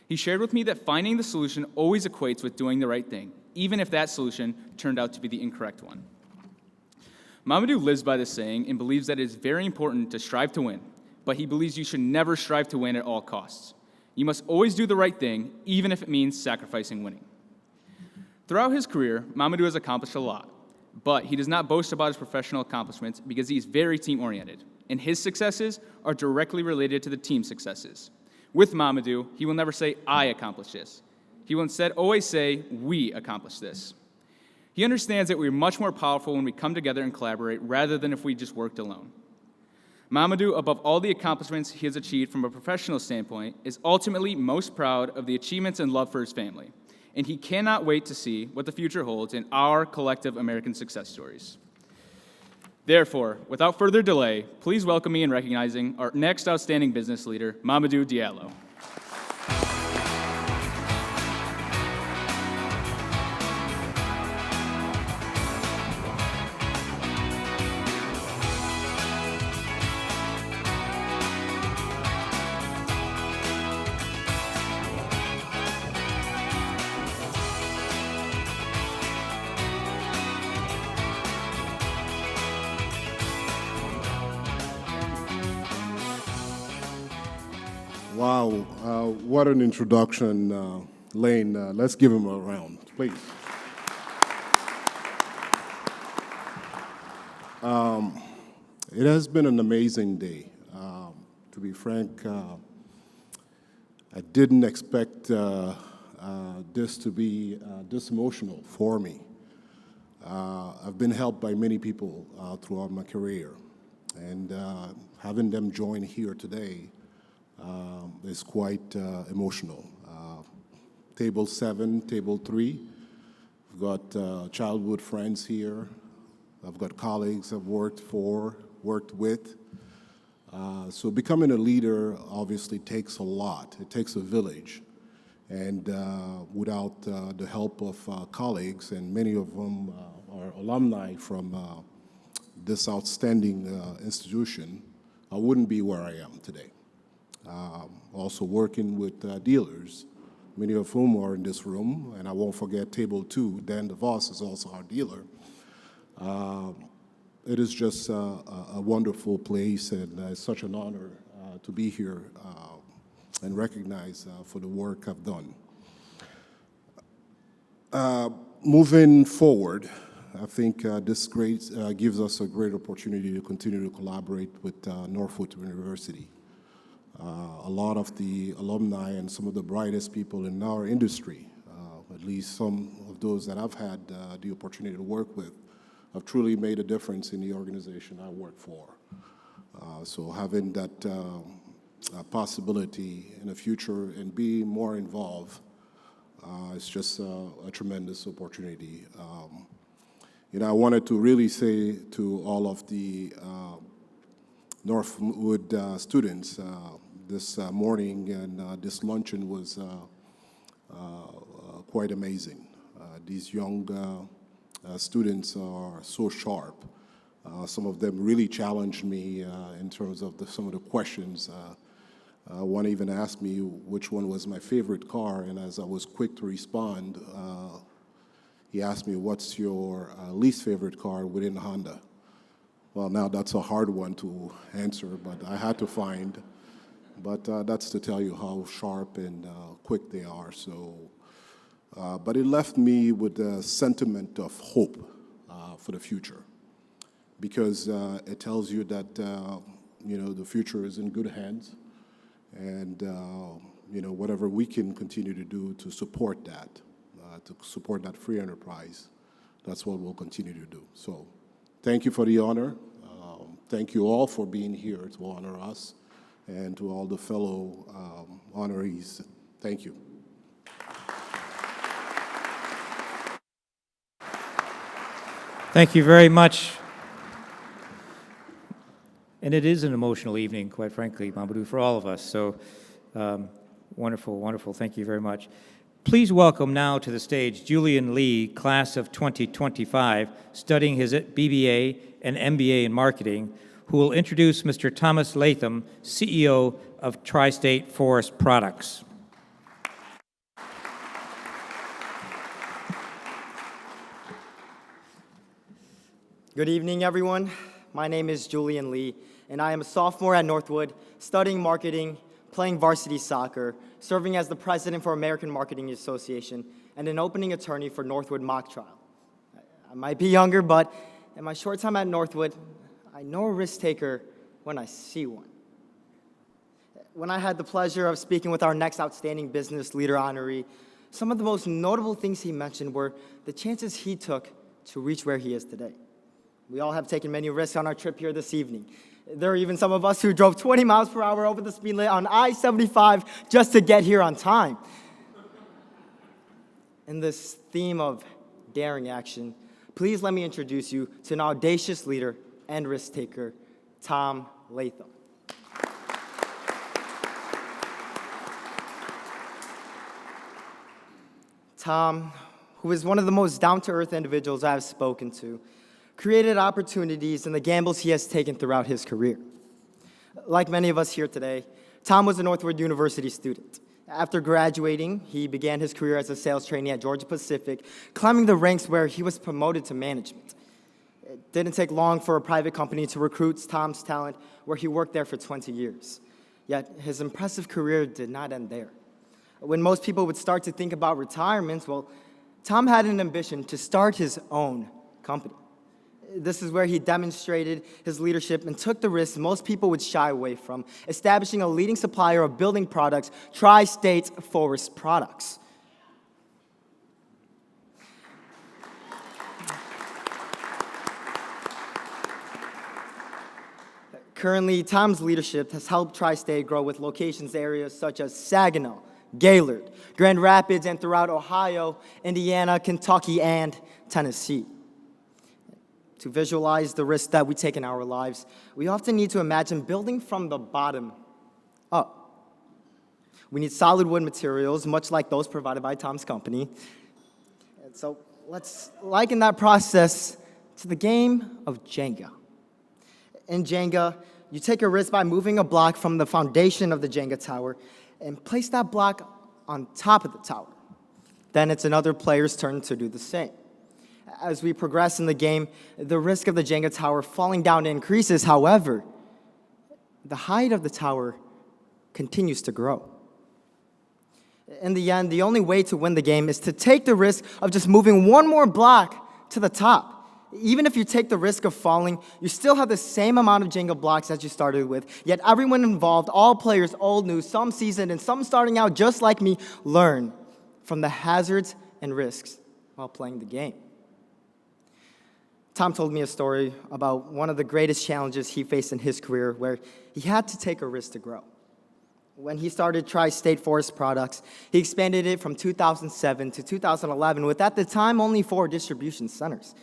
He shared with me that finding the solution always equates with doing the right thing, even if that solution turned out to be the incorrect one. Mamadou lives by this saying and believes that it is very important to strive to win, but he believes you should never strive to win at all costs. You must always do the right thing, even if it means sacrificing winning. Throughout his career, Mamadou has accomplished a lot, but he does not boast about his professional accomplishments because he is very team-oriented, and his successes are directly related to the team's successes. With Mamadou, he will never say, "I accomplished this." He will instead always say, "We accomplished this." He understands that we are much more powerful when we come together and collaborate rather than if we just worked alone. Mamadou, above all the accomplishments he has achieved from a professional standpoint, is ultimately most proud of the achievements and love for his family, and he cannot wait to see what the future holds in our collective American success stories. Therefore, without further delay, please welcome me in recognizing our next outstanding business leader, Mamadou Diallo. Wow, what an introduction, Lane. Let's give him a round, please. It has been an amazing day. To be frank, I didn't expect this to be this emotional for me. I've been helped by many people throughout my career, and having them join here today is quite emotional. Table 7, table 3, I've got childhood friends here. I've got colleagues I've worked with. So becoming a leader obviously takes a lot. It takes a village. And without the help of colleagues, and many of them are alumni from this outstanding institution, I wouldn't be where I am today. Also working with dealers, many of whom are in this room, and I won't forget table 2, Dan DeVos is also our dealer. It is just a wonderful place, and it's such an honor to be here and recognized for the work I've done. Moving forward, I think this gives us a great opportunity to continue to collaborate with Northwood University. A lot of the alumni and some of the brightest people in our industry, at least some of those that I've had the opportunity to work with, have truly made a difference in the organization I work for. So having that possibility in the future and be more involved is just a tremendous opportunity. I wanted to really say to all of the Northwood students this morning, and this luncheon was quite amazing. These young students are so sharp. Some of them really challenged me in terms of some of the questions One even asked me which one was my favorite car, and as I was quick to respond, he asked me, what's your least favorite car within Honda? Well, now that's a hard one to answer, but I had to find. But that's to tell you how sharp and quick they are. So, but it left me with a sentiment of hope for the future, because it tells you that the future is in good hands, and whatever we can continue to do to support that free enterprise, that's what we'll continue to do. So, thank you for the honor. Thank you all for being here to honor us, and to all the fellow honorees. Thank you. Thank you very much. And it is an emotional evening, quite frankly, Mamadou, for all of us. So wonderful, wonderful. Thank you very much. Please welcome now to the stage Julian Lee, class of 2025, studying his BBA and MBA in marketing, who will introduce Mr. Thomas Latham, CEO of Tri-State Forest Products. Good evening, everyone. My name is Julian Lee, and I am a sophomore at Northwood, studying marketing, playing varsity soccer, serving as the president for American Marketing Association, and an opening attorney for Northwood Mock Trial. I might be younger, but in my short time at Northwood, I know a risk taker when I see one. When I had the pleasure of speaking with our next outstanding business leader honoree, some of the most notable things he mentioned were the chances he took to reach where he is today. We all have taken many risks on our trip here this evening. There are even some of us who drove 20 miles per hour over the speed limit on I-75 just to get here on time. In this theme of daring action, please let me introduce you to an audacious leader and risk taker, Tom Latham. Tom, who is one of the most down-to-earth individuals I have spoken to, created opportunities in the gambles he has taken throughout his career. Like many of us here today, Tom was a Northwood University student. After graduating, he began his career as a sales trainee at Georgia Pacific, climbing the ranks where he was promoted to management. It didn't take long for a private company to recruit Tom's talent, where he worked there for 20 years. Yet his impressive career did not end there. When most people would start to think about retirement, well, Tom had an ambition to start his own company. This is where he demonstrated his leadership and took the risks most people would shy away from, establishing a leading supplier of building products, Tri-State Forest Products. Currently, Tom's leadership has helped Tri-State grow with locations in areas such as Saginaw, Gaylord, Grand Rapids, and throughout Ohio, Indiana, Kentucky, and Tennessee. To visualize the risks that we take in our lives, we often need to imagine building from the bottom up. We need solid wood materials, much like those provided by Tom's company. And so let's liken that process to the game of Jenga. In Jenga, you take a risk by moving a block from the foundation of the Jenga tower and place that block on top of the tower. Then it's another player's turn to do the same. As we progress in the game, the risk of the Jenga tower falling down increases. However, the height of the tower continues to grow. In the end, the only way to win the game is to take the risk of just moving one more block to the top. Even if you take the risk of falling, you still have the same amount of Jenga blocks as you started with, yet everyone involved, all players, old, new, some seasoned, and some starting out just like me, learn from the hazards and risks while playing the game. Tom told me a story about one of the greatest challenges he faced in his career where he had to take a risk to grow. When he started Tri-State Forest Products, he expanded it from 2007 to 2011 with, at the time, only 4 distribution centers.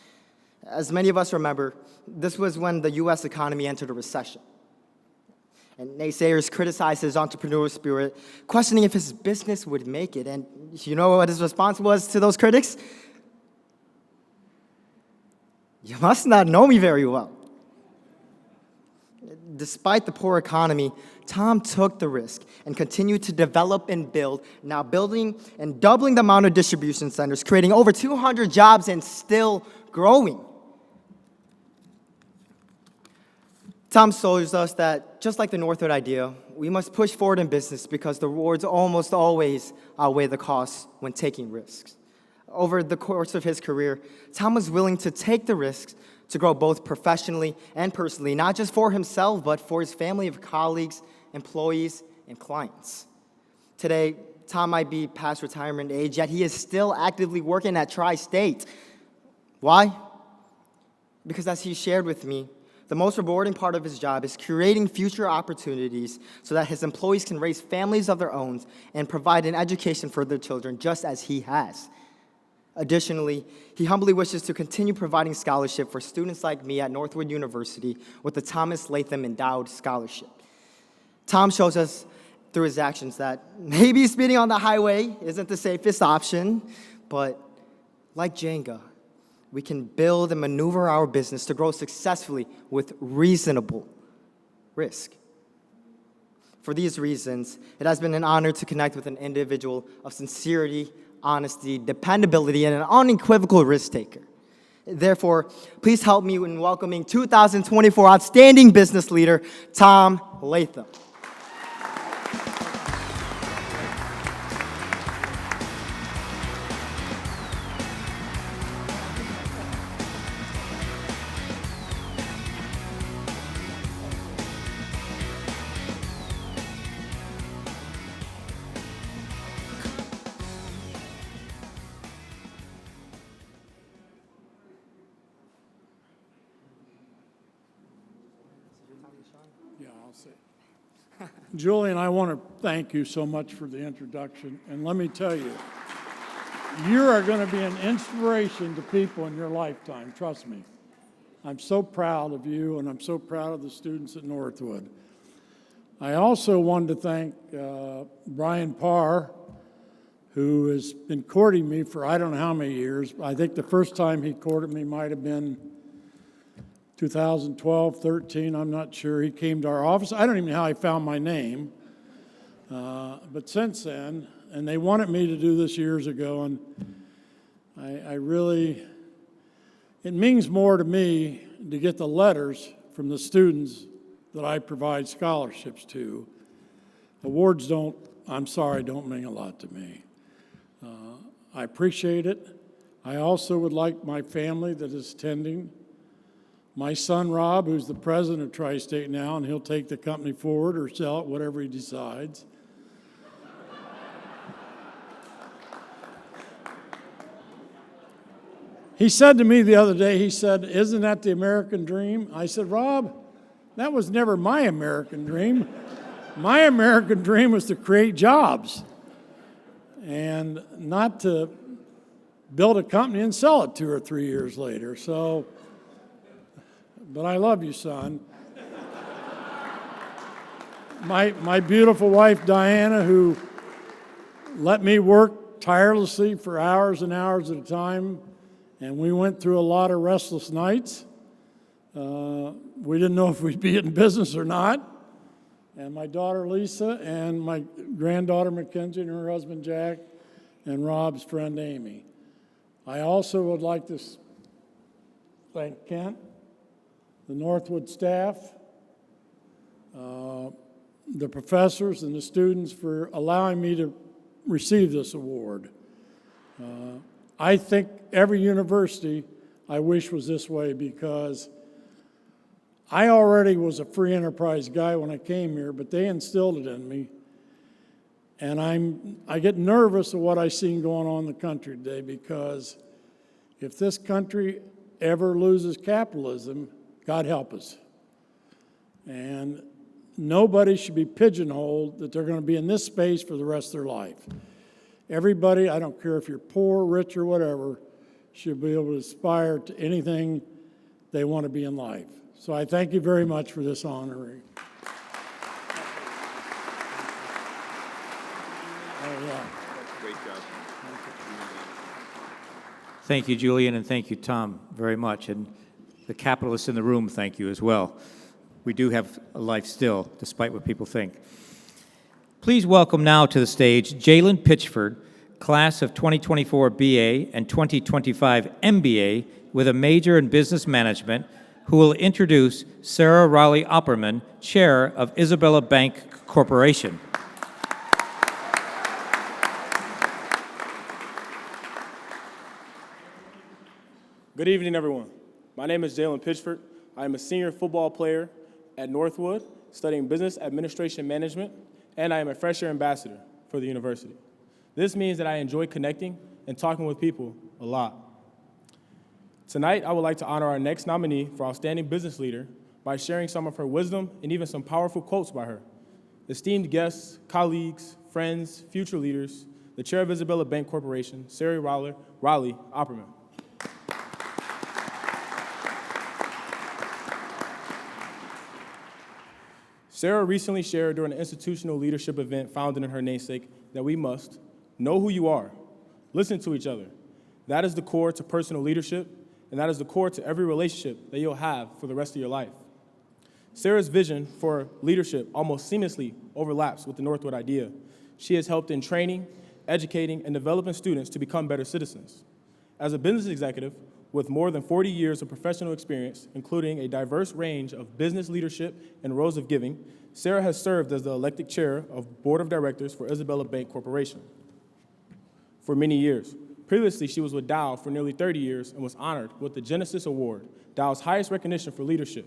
As many of us remember, this was when the U.S. economy entered a recession. And naysayers criticized his entrepreneurial spirit, questioning if his business would make it. And you know what his response was to those critics? You must not know me very well. Despite the poor economy, Tom took the risk and continued to develop and build, now building and doubling the amount of distribution centers, creating over 200 jobs and still growing. Tom shows us that, just like the Northwood idea, we must push forward in business because the rewards almost always outweigh the costs when taking risks. Over the course of his career, Tom was willing to take the risks to grow both professionally and personally, not just for himself, but for his family of colleagues, employees, and clients. Today, Tom might be past retirement age, yet he is still actively working at Tri-State. Why? Because as he shared with me, the most rewarding part of his job is creating future opportunities so that his employees can raise families of their own and provide an education for their children, just as he has. Additionally, he humbly wishes to continue providing scholarship for students like me at Northwood University with the Thomas Latham Endowed Scholarship. Tom shows us through his actions that maybe speeding on the highway isn't the safest option, but like Jenga, we can build and maneuver our business to grow successfully with reasonable risk. For these reasons, it has been an honor to connect with an individual of sincerity, honesty, dependability, and an unequivocal risk taker. Therefore, please help me in welcoming 2024 Outstanding Business Leader, Tom Latham. Yeah, I'll say. Julian, I want to thank you so much for the introduction. And let me tell you, you are going to be an inspiration to people in your lifetime. Trust me. I'm so proud of you, and I'm so proud of the students at Northwood. I also wanted to thank Brian Parr, who has been courting me for I don't know how many years. I think the first time he courted me might have been 2012, 13, I'm not sure. He came to our office. I don't even know how he found my name. But since then, and they wanted me to do this years ago, and I really, it means more to me to get the letters from the students that I provide scholarships to. Awards don't mean a lot to me. I appreciate it. I also would like my family that is attending, my son, Rob, who's the president of Tri-State now, and he'll take the company forward or sell it, whatever he decides. He said to me the other day, he said, "Isn't that the American dream?" I said, "Rob, that was never my American dream. My American dream was to create jobs and not to build a company and sell it 2 or 3 years later." So, but I love you, son. My beautiful wife, Diana, who let me work tirelessly for hours and hours at a time, and we went through a lot of restless nights. We didn't know if we'd be in business or not. And my daughter, Lisa, and my granddaughter, Mackenzie, and her husband, Jack, and Rob's friend, Amy. I also would like to thank Kent, the Northwood staff, the professors and the students for allowing me to receive this award. I think every university I wish was this way, because I already was a free enterprise guy when I came here, but they instilled it in me. And I get nervous of what I seen going on in the country today, because if this country ever loses capitalism, God help us. And nobody should be pigeonholed that they're going to be in this space for the rest of their life. Everybody, I don't care if you're poor, rich, or whatever, should be able to aspire to anything they want to be in life. So I thank you very much for this honoring. Oh, yeah. Great job. Thank you, Julian, and thank you, Tom, very much. And the capitalists in the room, thank you as well. we do have a life still, despite what people think. Please welcome now to the stage Jalen Pitchford, class of 2024 BA and 2025 MBA with a major in business management, who will introduce Sarah Raleigh Opperman, chair of Isabella Bank Corporation. Good evening, everyone. My name is Jalen Pitchford. I am a senior football player at Northwood, studying business administration management, and I am a fresh year ambassador for the university. This means that I enjoy connecting and talking with people a lot. Tonight, I would like to honor our next nominee for Outstanding Business Leader by sharing some of her wisdom and even some powerful quotes by her. Esteemed guests, colleagues, friends, future leaders, the chair of Isabella Bank Corporation, Sarah Raleigh Opperman. Sarah recently shared during an institutional leadership event founded in her namesake that we must know who you are, listen to each other. That is the core to personal leadership, and that is the core to every relationship that you'll have for the rest of your life. Sarah's vision for leadership almost seamlessly overlaps with the Northwood idea. She has helped in training, educating, and developing students to become better citizens. As a business executive with more than 40 years of professional experience, including a diverse range of business leadership and roles of giving, Sarah has served as the elected chair of Board of Directors for Isabella Bank Corporation for many years. Previously, she was with Dow for nearly 30 years and was honored with the Genesis Award, Dow's highest recognition for leadership.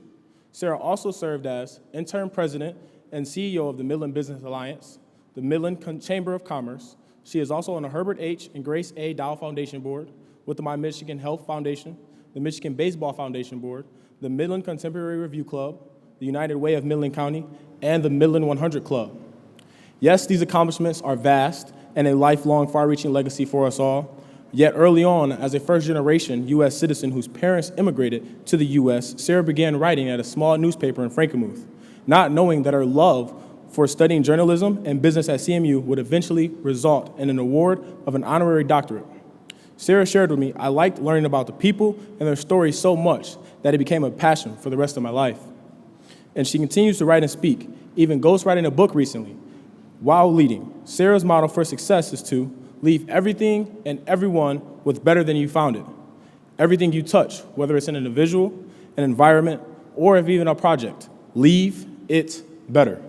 Sarah also served as interim president and CEO of the Midland Business Alliance, the Midland Chamber of Commerce. She is also on the Herbert H. and Grace A. Dow Foundation Board, with the My Michigan Health Foundation, the Michigan Baseball Foundation Board, the Midland Contemporary Review Club, the United Way of Midland County, and the Midland 100 Club. Yes, these accomplishments are vast and a lifelong, far-reaching legacy for us all. Yet early on, as a first-generation U.S. citizen whose parents immigrated to the U.S., Sarah began writing at a small newspaper in Frankenmuth, not knowing that her love for studying journalism and business at CMU would eventually result in an award of an honorary doctorate. Sarah shared with me, I liked learning about the people and their stories so much that it became a passion for the rest of my life. And she continues to write and speak, even ghostwriting a book recently. While leading, Sarah's model for success is to leave everything and everyone with better than you found it. Everything you touch, whether it's an individual, an environment, or if even a project, leave it better.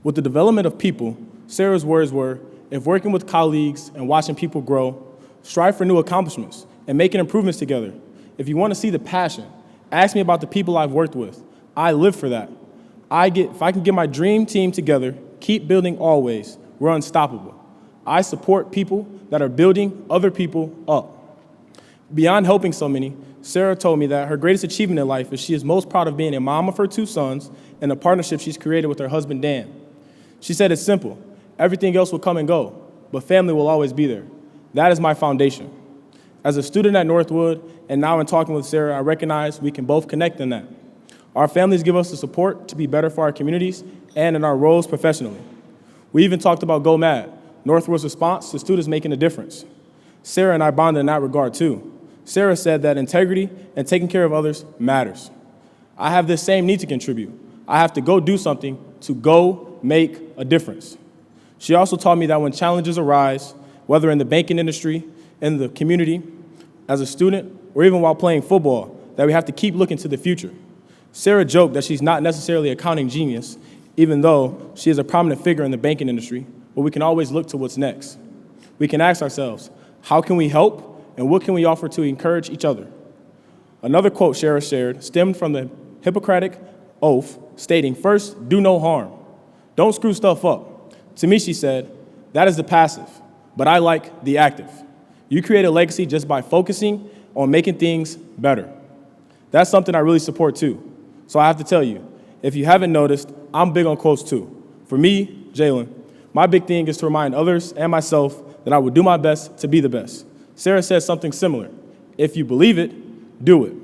With the development of people, Sarah's words were, if working with colleagues and watching people grow, strive for new accomplishments and making improvements together. If you want to see the passion, ask me about the people I've worked with. I live for that. If I can get my dream team together, keep building always, we're unstoppable. I support people that are building other people up. Beyond helping so many, Sarah told me that her greatest achievement in life is she is most proud of being a mom of her 2 sons and the partnership she's created with her husband, Dan. She said it's simple. Everything else will come and go, but family will always be there. That is my foundation. As a student at Northwood, and now in talking with Sarah, I recognize we can both connect in that. Our families give us the support to be better for our communities and in our roles professionally. We even talked about Go Mad, Northwood's response to students making a difference. Sarah and I bonded in that regard too. Sarah said that integrity and taking care of others matters. I have this same need to contribute. I have to go do something to go make a difference. She also taught me that when challenges arise, whether in the banking industry, in the community, as a student, or even while playing football, that we have to keep looking to the future. Sarah joked that she's not necessarily a accounting genius, even though she is a prominent figure in the banking industry, but we can always look to what's next. We can ask ourselves, how can we help, and what can we offer to encourage each other? Another quote Sarah shared stemmed from the Hippocratic Oath, stating, first, do no harm. Don't screw stuff up. To me, she said, that is the passive, but I like the active. You create a legacy just by focusing on making things better. That's something I really support too. So I have to tell you, if you haven't noticed, I'm big on quotes too. For me, Jalen, my big thing is to remind others and myself that I will do my best to be the best. Sarah says something similar. If you believe it, do it.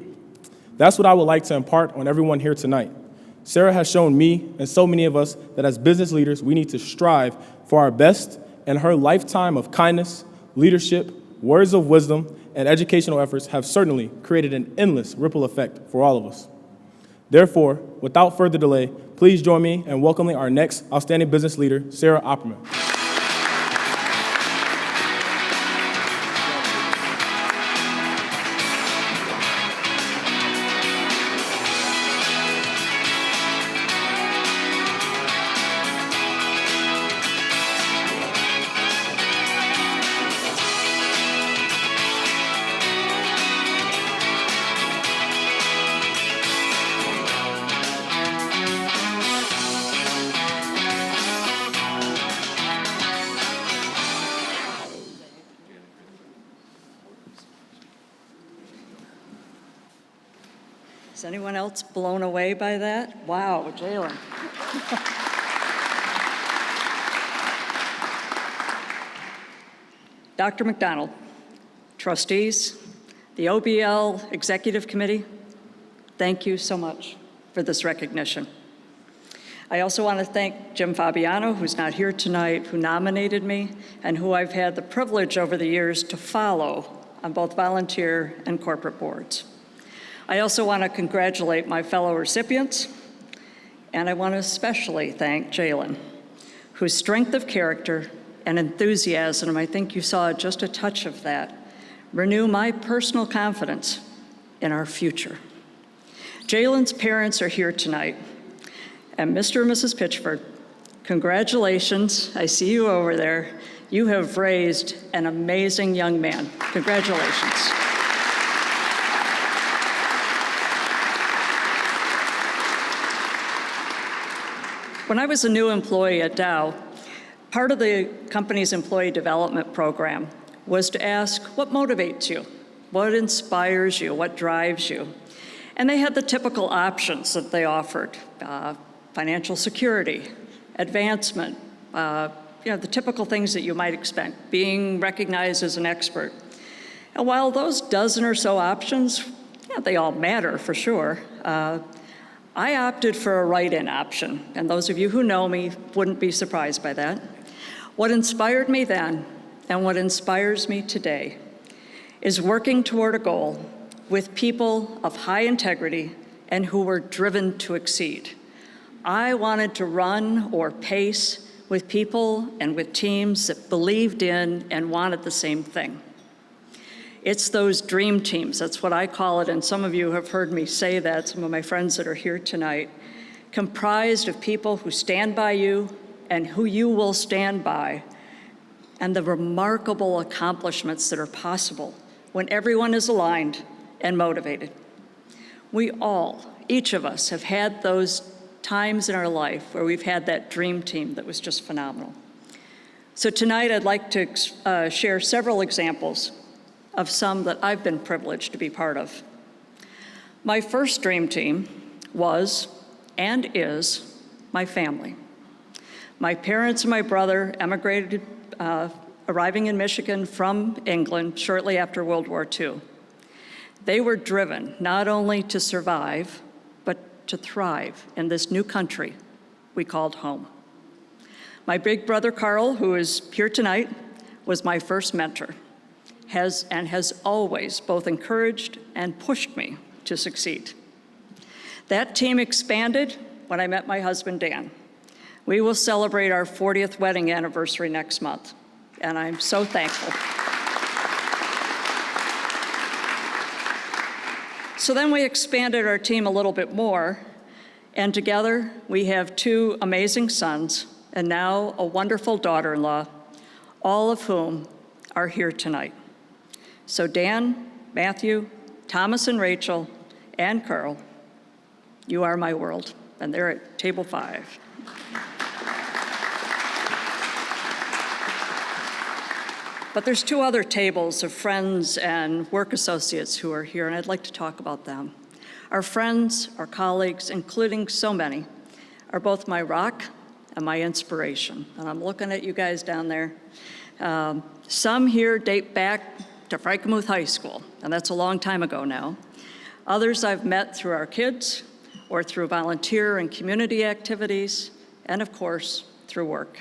That's what I would like to impart on everyone here tonight. Sarah has shown me and so many of us that as business leaders, we need to strive for our best, and her lifetime of kindness, leadership, words of wisdom, and educational efforts have certainly created an endless ripple effect for all of us. Therefore, without further delay, please join me in welcoming our next outstanding business leader, Sarah Opperman. Is anyone else blown away by that? Wow, Jalen. Dr. McDonald, trustees, the OBL Executive Committee, thank you so much for this recognition. I also want to thank Jim Fabiano, who's not here tonight, who nominated me and who I've had the privilege over the years to follow on both volunteer and corporate boards. I also want to congratulate my fellow recipients, and I want to especially thank Jalen, whose strength of character and enthusiasm, I think you saw just a touch of that, renew my personal confidence in our future. Jalen's parents are here tonight, and Mr. and Mrs. Pitchford, congratulations. I see you over there. You have raised an amazing young man. Congratulations. When I was a new employee at Dow, part of the company's employee development program was to ask, what motivates you? What inspires you? What drives you? And they had the typical options that they offered, financial security, advancement, the typical things that you might expect, being recognized as an expert. And while those dozen or so options, they all matter for sure, I opted for a write-in option, and those of you who know me wouldn't be surprised by that. What inspired me then, and what inspires me today, is working toward a goal with people of high integrity and who were driven to exceed. I wanted to run or pace with people and with teams that believed in and wanted the same thing. It's those dream teams, that's what I call it, and some of you have heard me say that, some of my friends that are here tonight, comprised of people who stand by you and who you will stand by, and the remarkable accomplishments that are possible when everyone is aligned and motivated. We all, each of us, have had those times in our life where we've had that dream team that was just phenomenal. So tonight I'd like to share several examples of some that I've been privileged to be part of. My first dream team was and is my family. My parents and my brother emigrated, arriving in Michigan from England shortly after World War II. They were driven not only to survive, but to thrive in this new country we called home. My big brother Carl, who is here tonight, was my first mentor. Has always both encouraged and pushed me to succeed. That team expanded when I met my husband, Dan. We will celebrate our 40th wedding anniversary next month, and I'm so thankful. So then we expanded our team a little bit more, and together we have two amazing sons and now a wonderful daughter-in-law, all of whom are here tonight. So Dan, Matthew, Thomas and Rachel, and Carl, you are my world, and they're at table 5. But there's 2 other tables of friends and work associates who are here, and I'd like to talk about them. Our friends, our colleagues, including so many, are both my rock and my inspiration. And I'm looking at you guys down there. Some here date back to Frankenmuth High School, and that's a long time ago now. Others I've met through our kids or through volunteer and community activities, and of course, through work.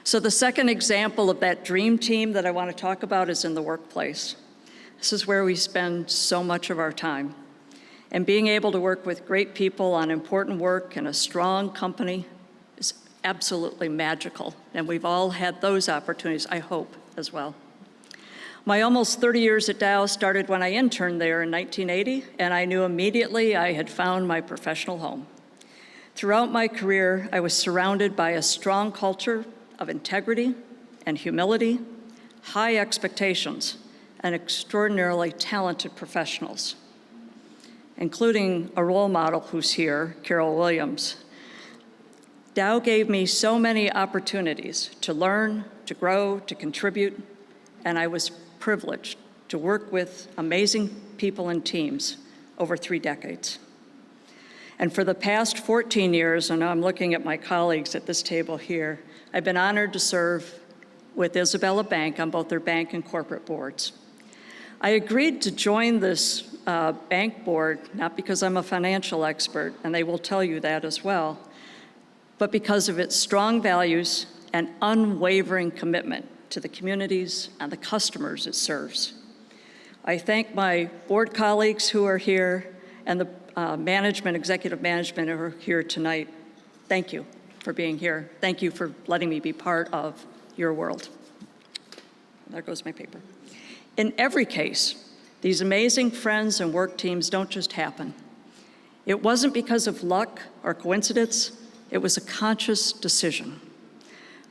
So the second example of that dream team that I want to talk about is in the workplace. This is where we spend so much of our time. And being able to work with great people on important work in a strong company is absolutely magical. And we've all had those opportunities, I hope, as well. My almost 30 years at Dow started when I interned there in 1980, and I knew immediately I had found my professional home. Throughout my career, I was surrounded by a strong culture of integrity and humility, high expectations, and extraordinarily talented professionals, including a role model who's here, Carol Williams. Dow gave me so many opportunities to learn, to grow, to contribute, and I was privileged to work with amazing people and teams over 3 decades. And for the past 14 years, and I'm looking at my colleagues at this table here, I've been honored to serve with Isabella Bank on both their bank and corporate boards. I agreed to join this bank board, not because I'm a financial expert, and they will tell you that as well, but because of its strong values and unwavering commitment to the communities and the customers it serves. I thank my board colleagues who are here and the executive management who are here tonight. Thank you for being here. Thank you for letting me be part of your world. There goes my paper. In every case, these amazing friends and work teams don't just happen. It wasn't because of luck or coincidence, it was a conscious decision.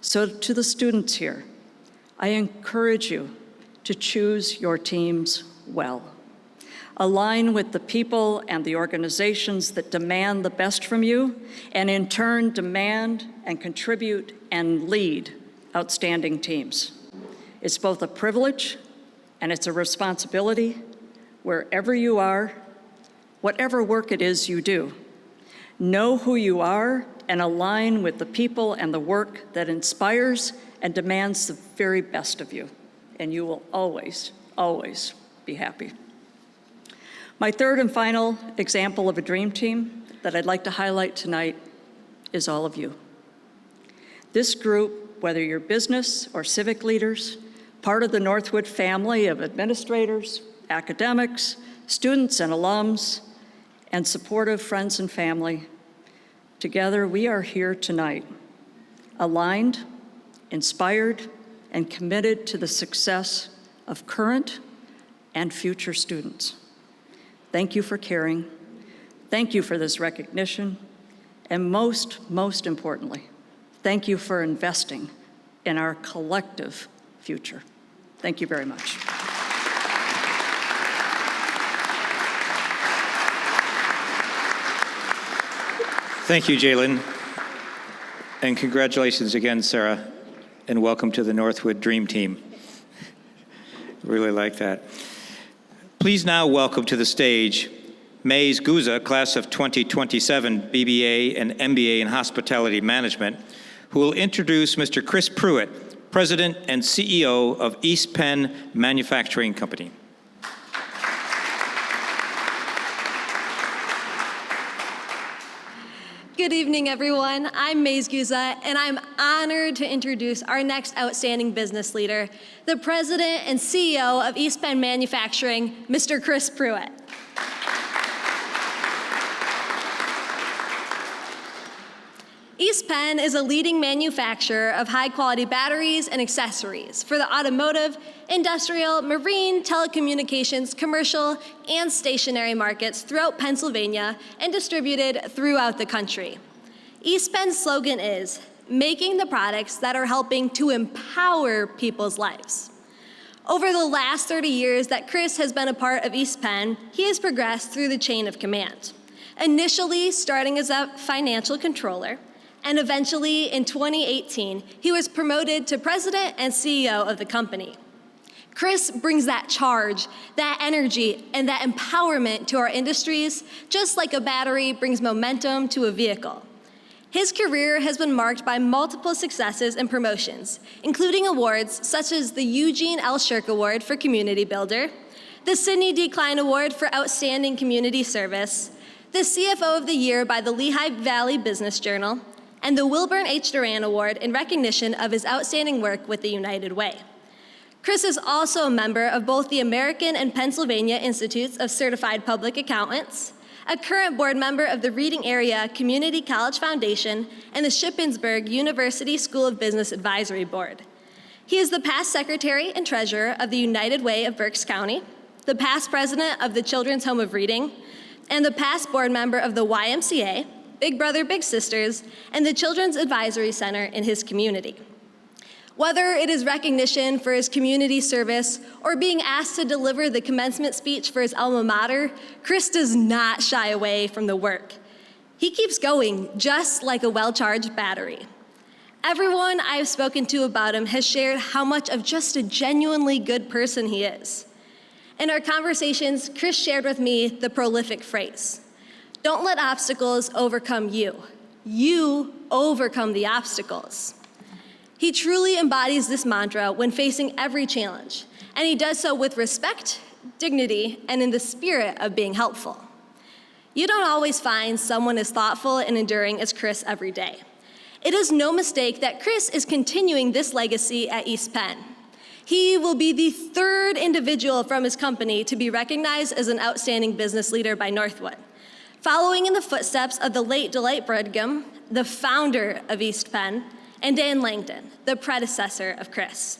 So to the students here, I encourage you to choose your teams well. Align with the people and the organizations that demand the best from you, and in turn demand and contribute and lead outstanding teams. It's both a privilege and it's a responsibility wherever you are, whatever work it is you do. Know who you are and align with the people and the work that inspires and demands the very best of you, and you will always, always be happy. My third and final example of a dream team that I'd like to highlight tonight is all of you. This group, whether you're business or civic leaders, part of the Northwood family of administrators, academics, students and alums, and supportive friends and family, together we are here tonight, aligned, inspired, and committed to the success of current and future students. Thank you for caring. Thank you for this recognition. And most importantly, thank you for investing in our collective future. Thank you very much. Thank you, Jalen. And congratulations again, Sarah, and welcome to the Northwood Dream Team. Really like that. Please now welcome to the stage Mays Guza, class of 2027, BBA and MBA in Hospitality Management, who will introduce Mr. Chris Pruitt, President and CEO of East Penn Manufacturing Company. Good evening, everyone. I'm Mays Guza, and I'm honored to introduce our next outstanding business leader, the President and CEO of East Penn Manufacturing, Mr. Chris Pruitt. East Penn is a leading manufacturer of high-quality batteries and accessories for the automotive, industrial, marine, telecommunications, commercial, and stationary markets throughout Pennsylvania and distributed throughout the country. East Penn's slogan is, making the products that are helping to empower people's lives. Over the last 30 years that Chris has been a part of East Penn, he has progressed through the chain of command. Initially starting as a financial controller, and eventually in 2018, he was promoted to president and CEO of the company. Chris brings that charge, that energy, and that empowerment to our industries, just like a battery brings momentum to a vehicle. His career has been marked by multiple successes and promotions, including awards such as the Eugene L. Shirk Award for Community Builder, the Sidney D. Klein Award for Outstanding Community Service, the CFO of the Year by the Lehigh Valley Business Journal, and the Wilburn H. Duran Award in recognition of his outstanding work with the United Way. Chris is also a member of both the American and Pennsylvania Institutes of Certified Public Accountants, a current board member of the Reading Area Community College Foundation and the Shippensburg University School of Business Advisory Board. He is the past secretary and treasurer of the United Way of Berks County, the past president of the Children's Home of Reading, and the past board member of the YMCA, Big Brother Big Sisters, and the Children's Advisory Center in his community. Whether it is recognition for his community service or being asked to deliver the commencement speech for his alma mater, Chris does not shy away from the work. He keeps going, just like a well-charged battery. Everyone I've spoken to about him has shared how much of just a genuinely good person he is. In our conversations, Chris shared with me the prolific phrase, "Don't let obstacles overcome you. You overcome the obstacles." He truly embodies this mantra when facing every challenge, and he does so with respect, dignity, and in the spirit of being helpful. You don't always find someone as thoughtful and enduring as Chris every day. It is no mistake that Chris is continuing this legacy at East Penn. He will be the third individual from his company to be recognized as an outstanding business leader by Northwood, following in the footsteps of the late Delight Brigham, the founder of East Penn, and Dan Langdon, the predecessor of Chris.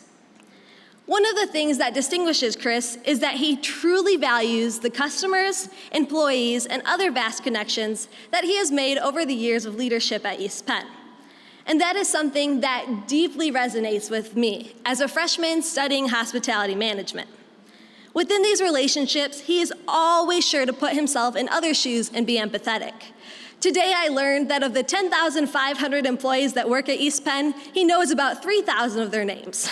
One of the things that distinguishes Chris is that he truly values the customers, employees, and other vast connections that he has made over the years of leadership at East Penn. And that is something that deeply resonates with me as a freshman studying hospitality management. Within these relationships, he is always sure to put himself in others' shoes and be empathetic. Today I learned that of the 10,500 employees that work at East Penn, he knows about 3,000 of their names.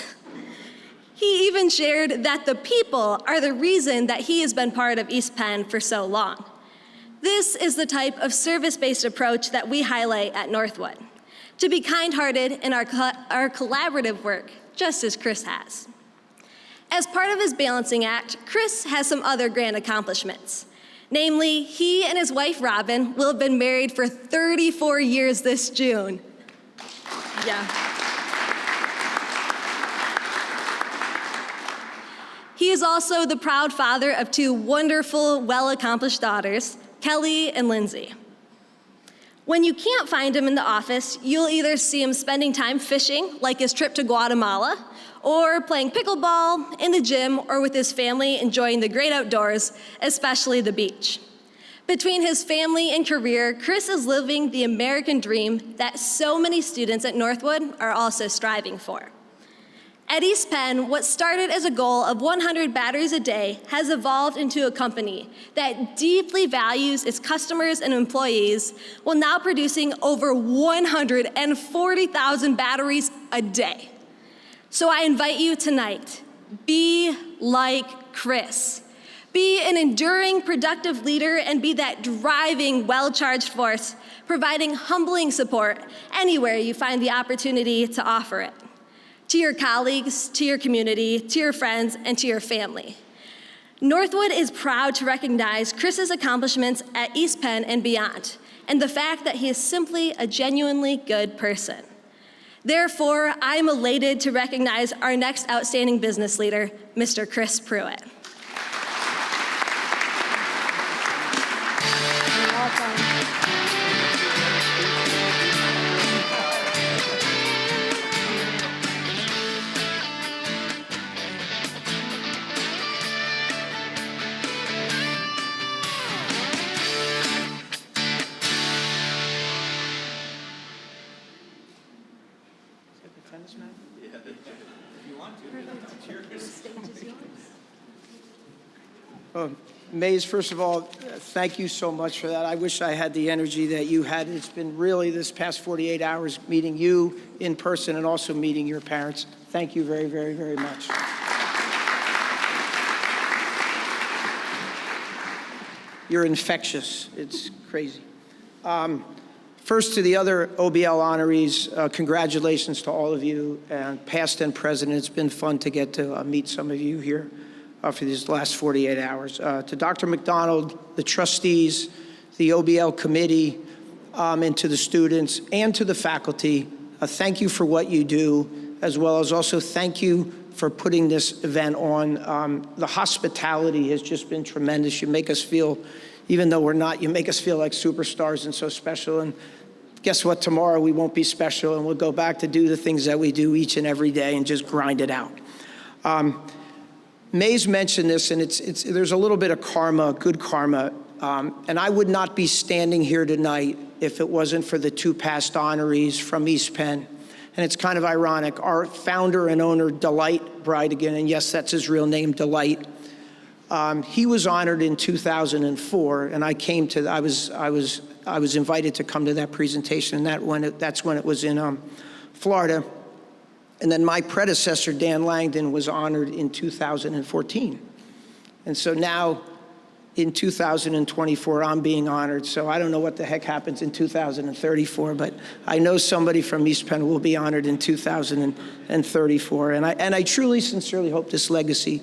He even shared that the people are the reason that he has been part of East Penn for so long. This is the type of service-based approach that we highlight at Northwood, to be kind-hearted in our collaborative work, just as Chris has. As part of his balancing act, Chris has some other grand accomplishments. Namely, he and his wife, Robin, will have been married for 34 years this June. Yeah. He is also the proud father of two wonderful, well-accomplished daughters, Kelly and Lindsay. When you can't find him in the office, you'll either see him spending time fishing, like his trip to Guatemala, or playing pickleball, in the gym, or with his family enjoying the great outdoors, especially the beach. Between his family and career, Chris is living the American dream that so many students at Northwood are also striving for. At East Penn, what started as a goal of 100 batteries a day has evolved into a company that deeply values its customers and employees, while now producing over 140,000 batteries a day. So I invite you tonight, be like Chris. Be an enduring, productive leader and be that driving, well-charged force, providing humbling support anywhere you find the opportunity to offer it. To your colleagues, to your community, to your friends, and to your family. Northwood is proud to recognize Chris's accomplishments at East Penn and beyond, and the fact that he is simply a genuinely good person. Therefore, I am elated to recognize our next outstanding business leader, Mr. Chris Pruitt. You're welcome. Mays, first of all, thank you so much for that. I wish I had the energy that you had. It's been really this past 48 hours meeting you in person and also meeting your parents. Thank you very, very, very much. You're infectious. It's crazy. First, to the other OBL honorees, congratulations to all of you, and past and present. It's been fun to get to meet some of you here for these last 48 hours. To Dr. McDonald, the trustees, the OBL committee, and to the students and to the faculty, thank you for what you do, as well as also thank you for putting this event on. The hospitality has just been tremendous. You make us feel even though we're not, you make us feel like superstars and so special. And guess what? Tomorrow we won't be special, and we'll go back to do the things that we do each and every day and just grind it out. May's mentioned this, and there's a little bit of karma, good karma, and I would not be standing here tonight if it wasn't for the 2 past honorees from East Penn. And it's kind of ironic. Our founder and owner, Delight Bridegan, and yes, that's his real name, Delight. He was honored in 2004, and I was invited to come to that presentation, and that's when it was in Florida. And then my predecessor, Dan Langdon, was honored in 2014. And so now, in 2024, I'm being honored. So I don't know what the heck happens in 2034, but I know somebody from East Penn will be honored in 2034. And I truly, sincerely hope this legacy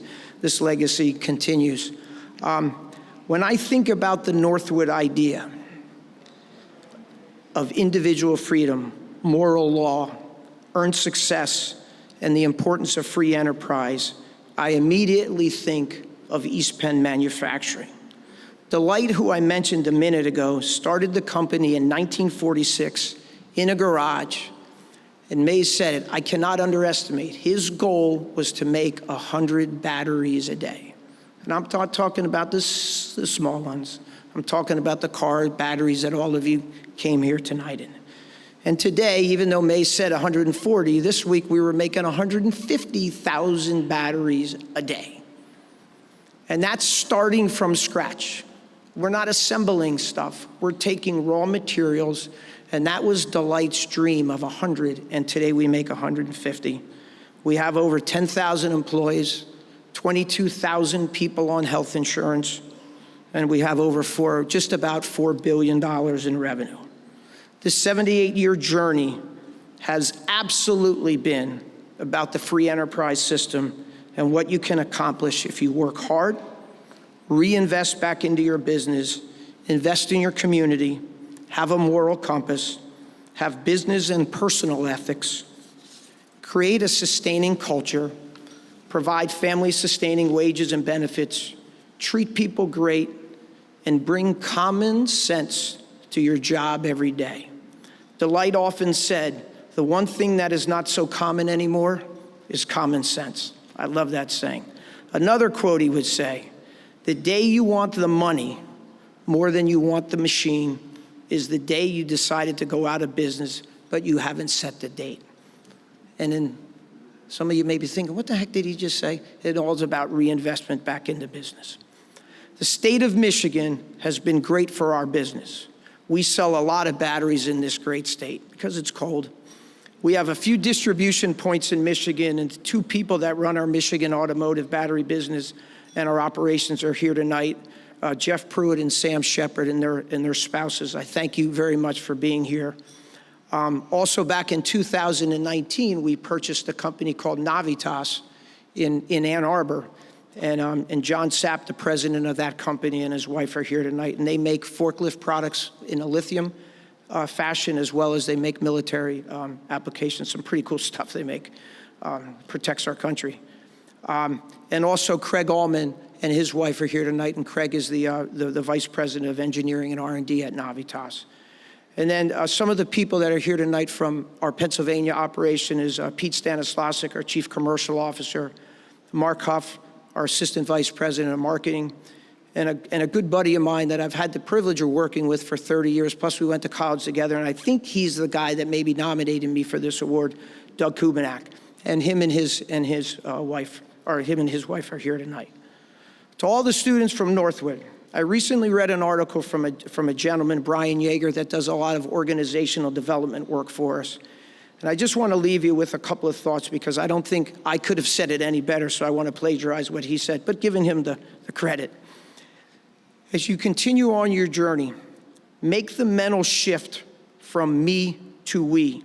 continues. When I think about the Northwood idea of individual freedom, moral law, earned success, and the importance of free enterprise, I immediately think of East Penn Manufacturing. Delight, who I mentioned a minute ago, started the company in 1946 in a garage. And May said it, I cannot underestimate. His goal was to make 100 batteries a day. And I'm not talking about the small ones. I'm talking about the car batteries that all of you came here tonight in. And today, even though May said 140, this week we were making 150,000 batteries a day. And that's starting from scratch. We're not assembling stuff. We're taking raw materials, and that was Delight's dream of 100, and today we make 150. We have over 10,000 employees, 22,000 people on health insurance, and we have just about $4 billion in revenue. This 78-year journey has absolutely been about the free enterprise system and what you can accomplish if you work hard, reinvest back into your business, invest in your community, have a moral compass, have business and personal ethics, create a sustaining culture, provide family-sustaining wages and benefits, treat people great, and bring common sense to your job every day. Delight often said, the one thing that is not so common anymore is common sense. I love that saying. Another quote he would say, the day you want the money more than you want the machine is the day you decided to go out of business, but you haven't set the date. And then some of you may be thinking, what the heck did he just say? It all is about reinvestment back into business. The state of Michigan has been great for our business. We sell a lot of batteries in this great state because it's cold. We have a few distribution points in Michigan, and 2 people that run our Michigan automotive battery business and our operations are here tonight, Jeff Pruitt and Sam Shepard and their spouses. I thank you very much for being here. Also back in 2019, we purchased a company called Navitas in Ann Arbor. And John Sapp, the president of that company, and his wife are here tonight. And they make forklift products in a lithium fashion, as well as they make military applications. Some pretty cool stuff they make. Protects our country. And also Craig Allman and his wife are here tonight. And Craig is the vice president of engineering and R&D at Navitas. And then some of the people that are here tonight from our Pennsylvania operation is Pete Stanislasik, our chief commercial officer, Mark Huff, our assistant vice president of marketing, and a good buddy of mine that I've had the privilege of working with for 30 years, plus we went to college together, and I think he's the guy that maybe nominated me for this award, Doug Kubanak. And him and his wife are here tonight. To all the students from Northwood, I recently read an article from a gentleman, Brian Yeager, that does a lot of organizational development work for us. And I just want to leave you with a couple of thoughts because I don't think I could have said it any better, so I want to plagiarize what he said, but giving him the credit. As you continue on your journey, make the mental shift from me to we.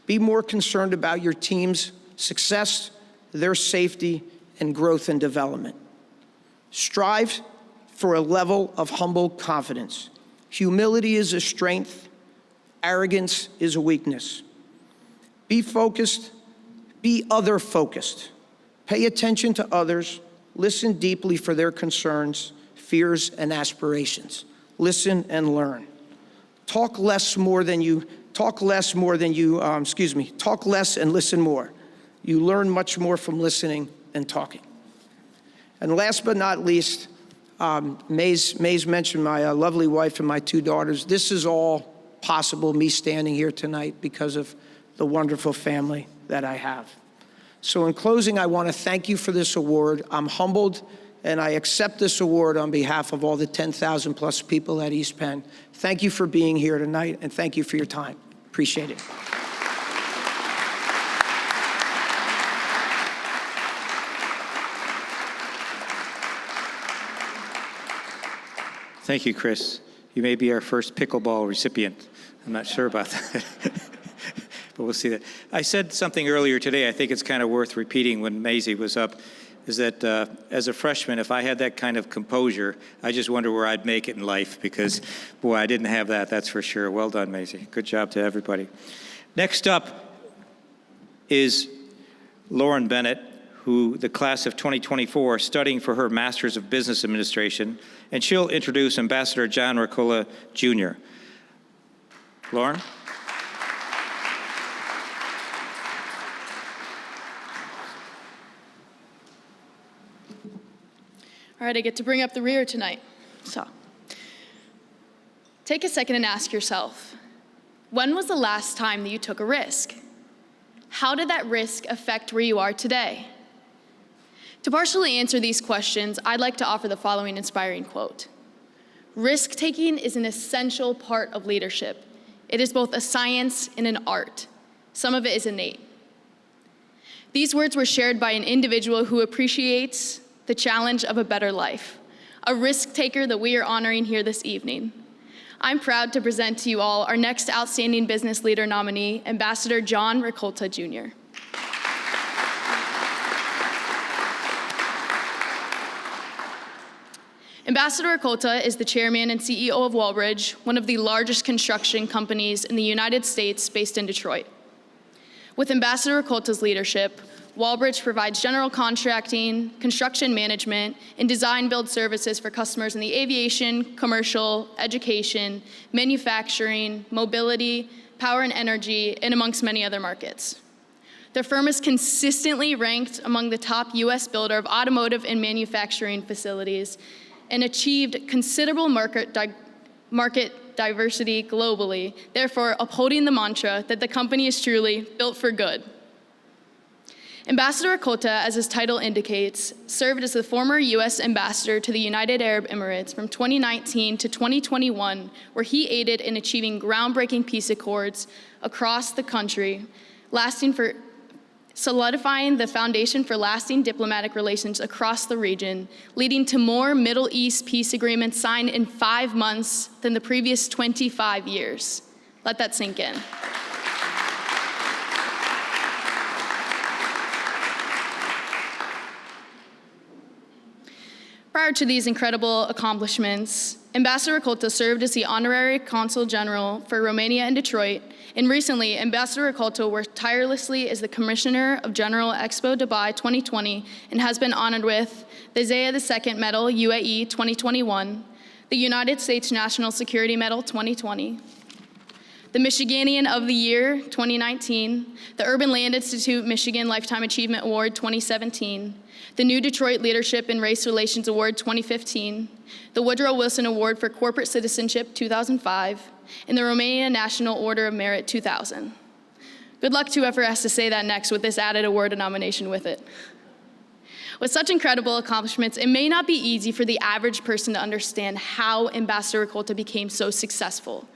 Be more concerned about your team's success, their safety, and growth and development. Strive for a level of humble confidence. Humility is a strength, arrogance is a weakness. Be focused, be other-focused. Pay attention to others, listen deeply for their concerns, fears, and aspirations. listen and learn. Talk less and listen more. You learn much more from listening and talking. And last but not least, Mays mentioned my lovely wife and my 2 daughters. This is all possible, me standing here tonight, because of the wonderful family that I have. So in closing, I want to thank you for this award. I'm humbled, and I accept this award on behalf of all the 10,000 plus people at East Penn. Thank you for being here tonight, and thank you for your time. Appreciate it. Thank you, Chris. You may be our first pickleball recipient. I'm not sure about that, but we'll see that. I said something earlier today, I think it's kind of worth repeating when Maisie was up, is that as a freshman, if I had that kind of composure, I just wonder where I'd make it in life, because, boy, I didn't have that, that's for sure. Well done, Maisie. Good job to everybody. Next up is Lauren Bennett, who the class of 2024 studying for her Master's of Business Administration, and she'll introduce Ambassador John Ricola, Jr. Lauren? All right, I get to bring up the rear tonight. So, take a second and ask yourself, when was the last time that you took a risk? How did that risk affect where you are today? To partially answer these questions, I'd like to offer the following inspiring quote. Risk-taking is an essential part of leadership. It is both a science and an art. Some of it is innate. These words were shared by an individual who appreciates the challenge of a better life, a risk-taker that we are honoring here this evening. I'm proud to present to you all our next Outstanding Business Leader nominee, Ambassador John Ricola, Jr. Ambassador Ricola is the chairman and CEO of Walbridge, one of the largest construction companies in the United States based in Detroit. With Ambassador Ricola's leadership, Walbridge provides general contracting, construction management, and design-build services for customers in the aviation, commercial, education, manufacturing, mobility, power and energy, and amongst many other markets. Their firm is consistently ranked among the top U.S. builder of automotive and manufacturing facilities and achieved considerable market diversity globally, therefore upholding the mantra that the company is truly built for good. Ambassador Ricola, as his title indicates, served as the former U.S. ambassador to the United Arab Emirates from 2019 to 2021, where he aided in achieving groundbreaking peace accords across the country, solidifying the foundation for lasting diplomatic relations across the region, leading to more Middle East peace agreements signed in 5 months than the previous 25 years. Let that sink in. Prior to these incredible accomplishments, Ambassador Ricola served as the Honorary Consul General for Romania in Detroit, and recently, Ambassador Ricola worked tirelessly as the Commissioner of General Expo Dubai 2020 and has been honored with the Zayed II Medal UAE 2021, the United States National Security Medal 2020, the Michiganian of the Year 2019, the Urban Land Institute Michigan Lifetime Achievement Award 2017, the New Detroit Leadership and Race Relations Award 2015, the Woodrow Wilson Award for Corporate Citizenship 2005, and the Romania National Order of Merit 2000. Good luck to whoever has to say that next with this added award and nomination with it. With such incredible accomplishments, it may not be easy for the average person to understand how Ambassador Ricola became so successful.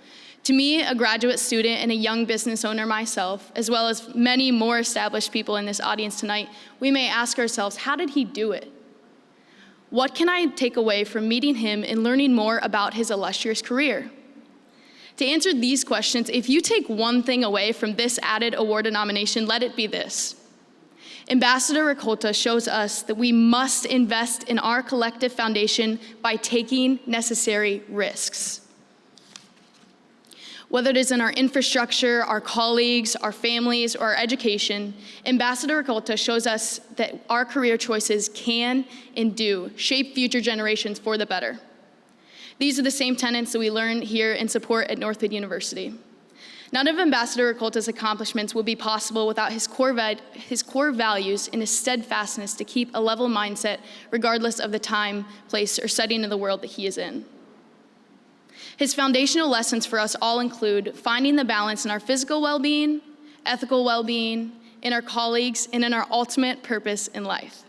To me, a graduate student and a young business owner myself, as well as many more established people in this audience tonight, we may ask ourselves, how did he do it? What can I take away from meeting him and learning more about his illustrious career? To answer these questions, if you take one thing away from this added award and nomination, let it be this. Ambassador Ricola shows us that we must invest in our collective foundation by taking necessary risks. Whether it is in our infrastructure, our colleagues, our families, or our education, Ambassador Ricola shows us that our career choices can and do shape future generations for the better. These are the same tenets that we learn here and support at Northwood University. None of Ambassador Ricolta's accomplishments would be possible without his core values and his steadfastness to keep a level mindset regardless of the time, place, or setting of the world that he is in. His foundational lessons for us all include finding the balance in our physical well-being, ethical well-being, in our colleagues, and in our ultimate purpose in life.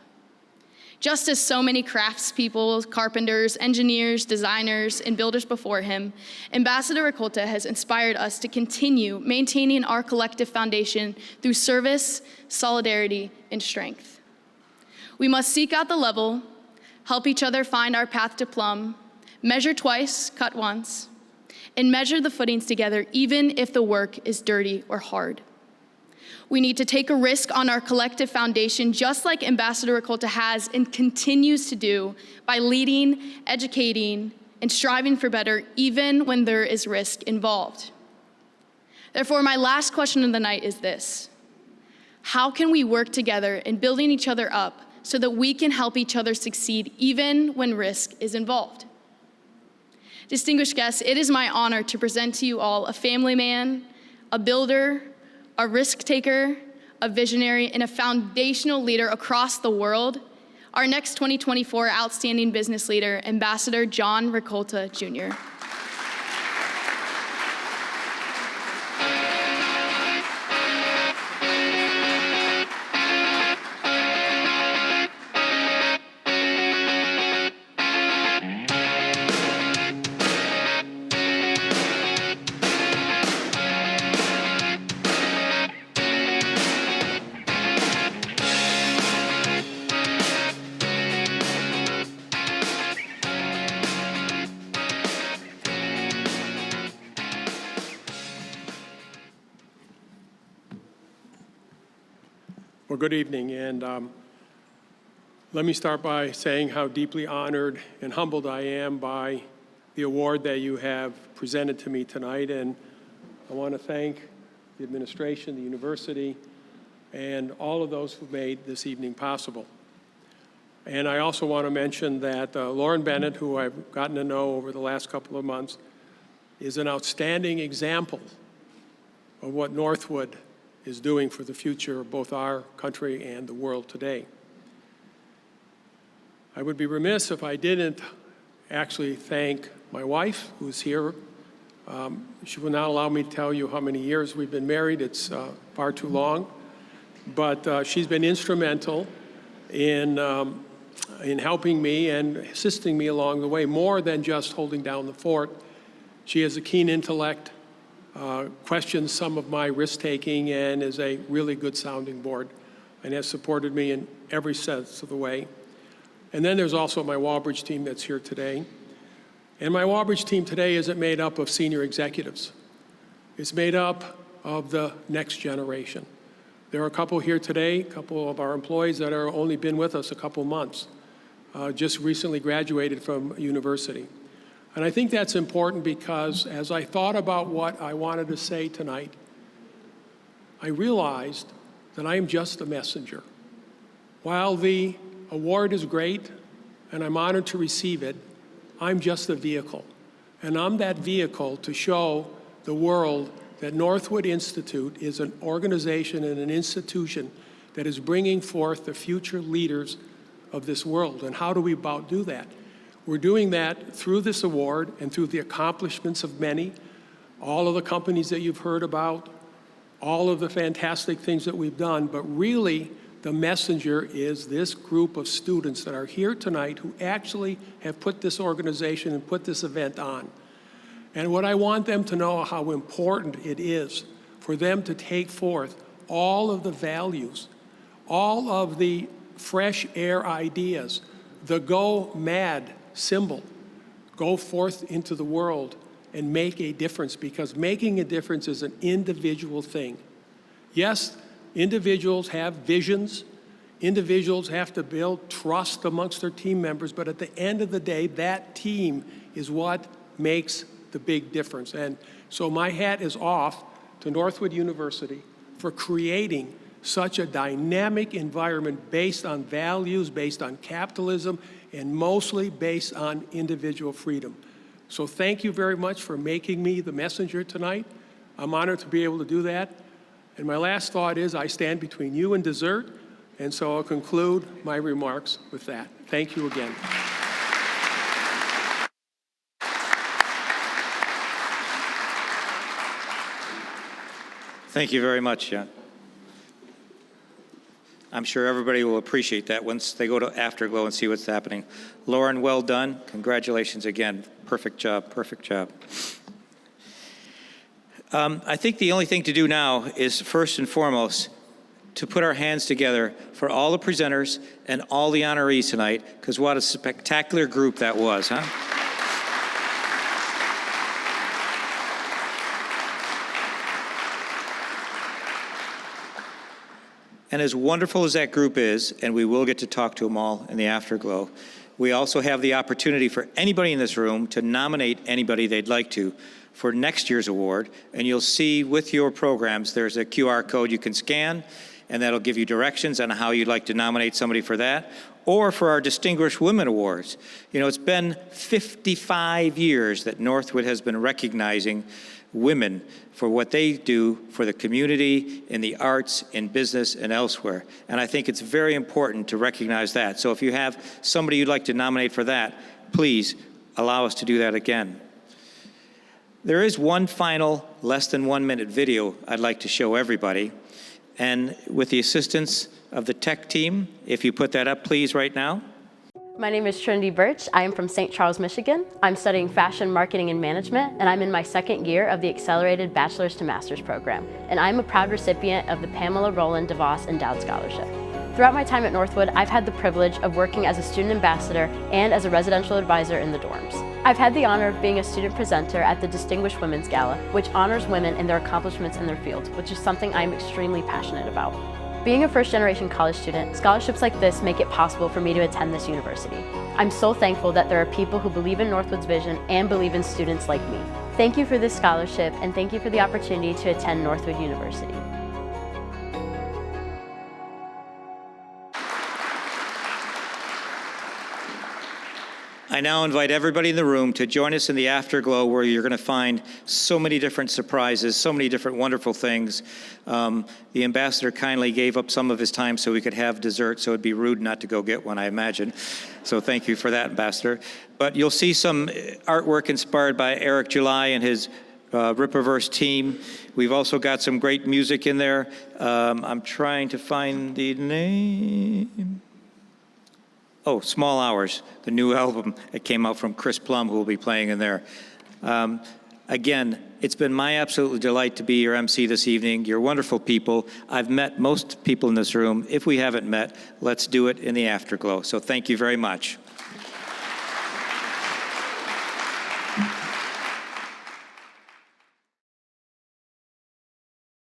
Just as so many craftspeople, carpenters, engineers, designers, and builders before him, Ambassador Ricolta has inspired us to continue maintaining our collective foundation through service, solidarity, and strength. We must seek out the level, help each other find our path to plumb, measure twice, cut once, and measure the footings together even if the work is dirty or hard. We need to take a risk on our collective foundation, just like Ambassador Ricolta has and continues to do by leading, educating, and striving for better, even when there is risk involved. Therefore, my last question of the night is this: how can we work together in building each other up so that we can help each other succeed even when risk is involved? Distinguished guests, it is my honor to present to you all a family man, a builder, a risk taker, a visionary, and a foundational leader across the world, our next 2024 Outstanding Business Leader, Ambassador John Ricolta, Jr. Well, good evening, and let me start by saying how deeply honored and humbled I am by the award that you have presented to me tonight, and I want to thank the administration, the university, and all of those who made this evening possible. And I also want to mention that Lauren Bennett, who I've gotten to know over the last couple of months, is an outstanding example of what Northwood is doing for the future of both our country and the world today. I would be remiss if I didn't actually thank my wife, who's here. She will not allow me to tell you how many years we've been married. It's far too long. But she's been instrumental in helping me and assisting me along the way, more than just holding down the fort. She has a keen intellect, questions some of my risk-taking, and is a really good sounding board and has supported me in every sense of the way. And then there's also my Walbridge team that's here today. And my Walbridge team today isn't made up of senior executives. It's made up of the next generation. There are a couple here today, a couple of our employees that are only been with us a couple months, just recently graduated from university. And I think that's important because as I thought about what I wanted to say tonight, I realized that I am just a messenger. While the award is great and I'm honored to receive it, I'm just a vehicle. And I'm that vehicle to show the world that Northwood Institute is an organization and an institution that is bringing forth the future leaders of this world. And how do we about do that? We're doing that through this award and through the accomplishments of many, all of the companies that you've heard about, all of the fantastic things that we've done, but really the messenger is this group of students that are here tonight who actually have put this organization and put this event on. And what I want them to know how important it is for them to take forth all of the values, all of the fresh air ideas, the go mad symbol, go forth into the world and make a difference, because making a difference is an individual thing. Yes, individuals have visions, individuals have to build trust amongst their team members, but at the end of the day, that team is what makes the big difference. And so my hat is off to Northwood University for creating such a dynamic environment based on values, based on capitalism, and mostly based on individual freedom. So thank you very much for making me the messenger tonight. I'm honored to be able to do that. And my last thought is I stand between you and dessert, and so I'll conclude my remarks with that. Thank you again. Thank you very much, John. I'm sure everybody will appreciate that once they go to Afterglow and see what's happening. Lauren, well done. Congratulations again. Perfect job, perfect job. I think the only thing to do now is, first and foremost, to put our hands together for all the presenters and all the honorees tonight, because what a spectacular group that was, huh? And as wonderful as that group is, and we will get to talk to them all in the Afterglow, we also have the opportunity for anybody in this room to nominate anybody they'd like to for next year's award. And you'll see with your programs, there's a QR code you can scan, and that'll give you directions on how you'd like to nominate somebody for that, or for our Distinguished Women Awards. You know, it's been 55 years that Northwood has been recognizing women for what they do for the community, in the arts, in business, and elsewhere. And I think it's very important to recognize that. So if you have somebody you'd like to nominate for that, please allow us to do that again. There is one final less than 1 minute video I'd like to show everybody. And with the assistance of the tech team, if you put that up, please, right now. My name is Trinity Birch. I am from St. Charles, Michigan. I'm studying fashion marketing and management, and I'm in my second year of the Accelerated Bachelor's to Master's program. And I'm a proud recipient of the Pamela Rowland DeVos Endowed Scholarship. Throughout my time at Northwood, I've had the privilege of working as a student ambassador and as a residential advisor in the dorms. I've had the honor of being a student presenter at the Distinguished Women's Gala, which honors women and their accomplishments in their fields, which is something I'm extremely passionate about. Being a first-generation college student, scholarships like this make it possible for me to attend this university. I'm so thankful that there are people who believe in Northwood's vision and believe in students like me. Thank you for this scholarship, and thank you for the opportunity to attend Northwood University. I now invite everybody in the room to join us in the Afterglow, where you're going to find so many different surprises, so many different wonderful things. The ambassador kindly gave up some of his time so we could have dessert, so it'd be rude not to go get one, I imagine. So thank you for that, Ambassador. But you'll see some artwork inspired by Eric July and his Rippaverse team. We've also got some great music in there. I'm trying to find the name. Oh, Small Hours, the new album that came out from Chris Plum, who will be playing in there. Again, it's been my absolute delight to be your MC this evening. You're wonderful people. I've met most people in this room. If we haven't met, let's do it in the Afterglow. So thank you very much.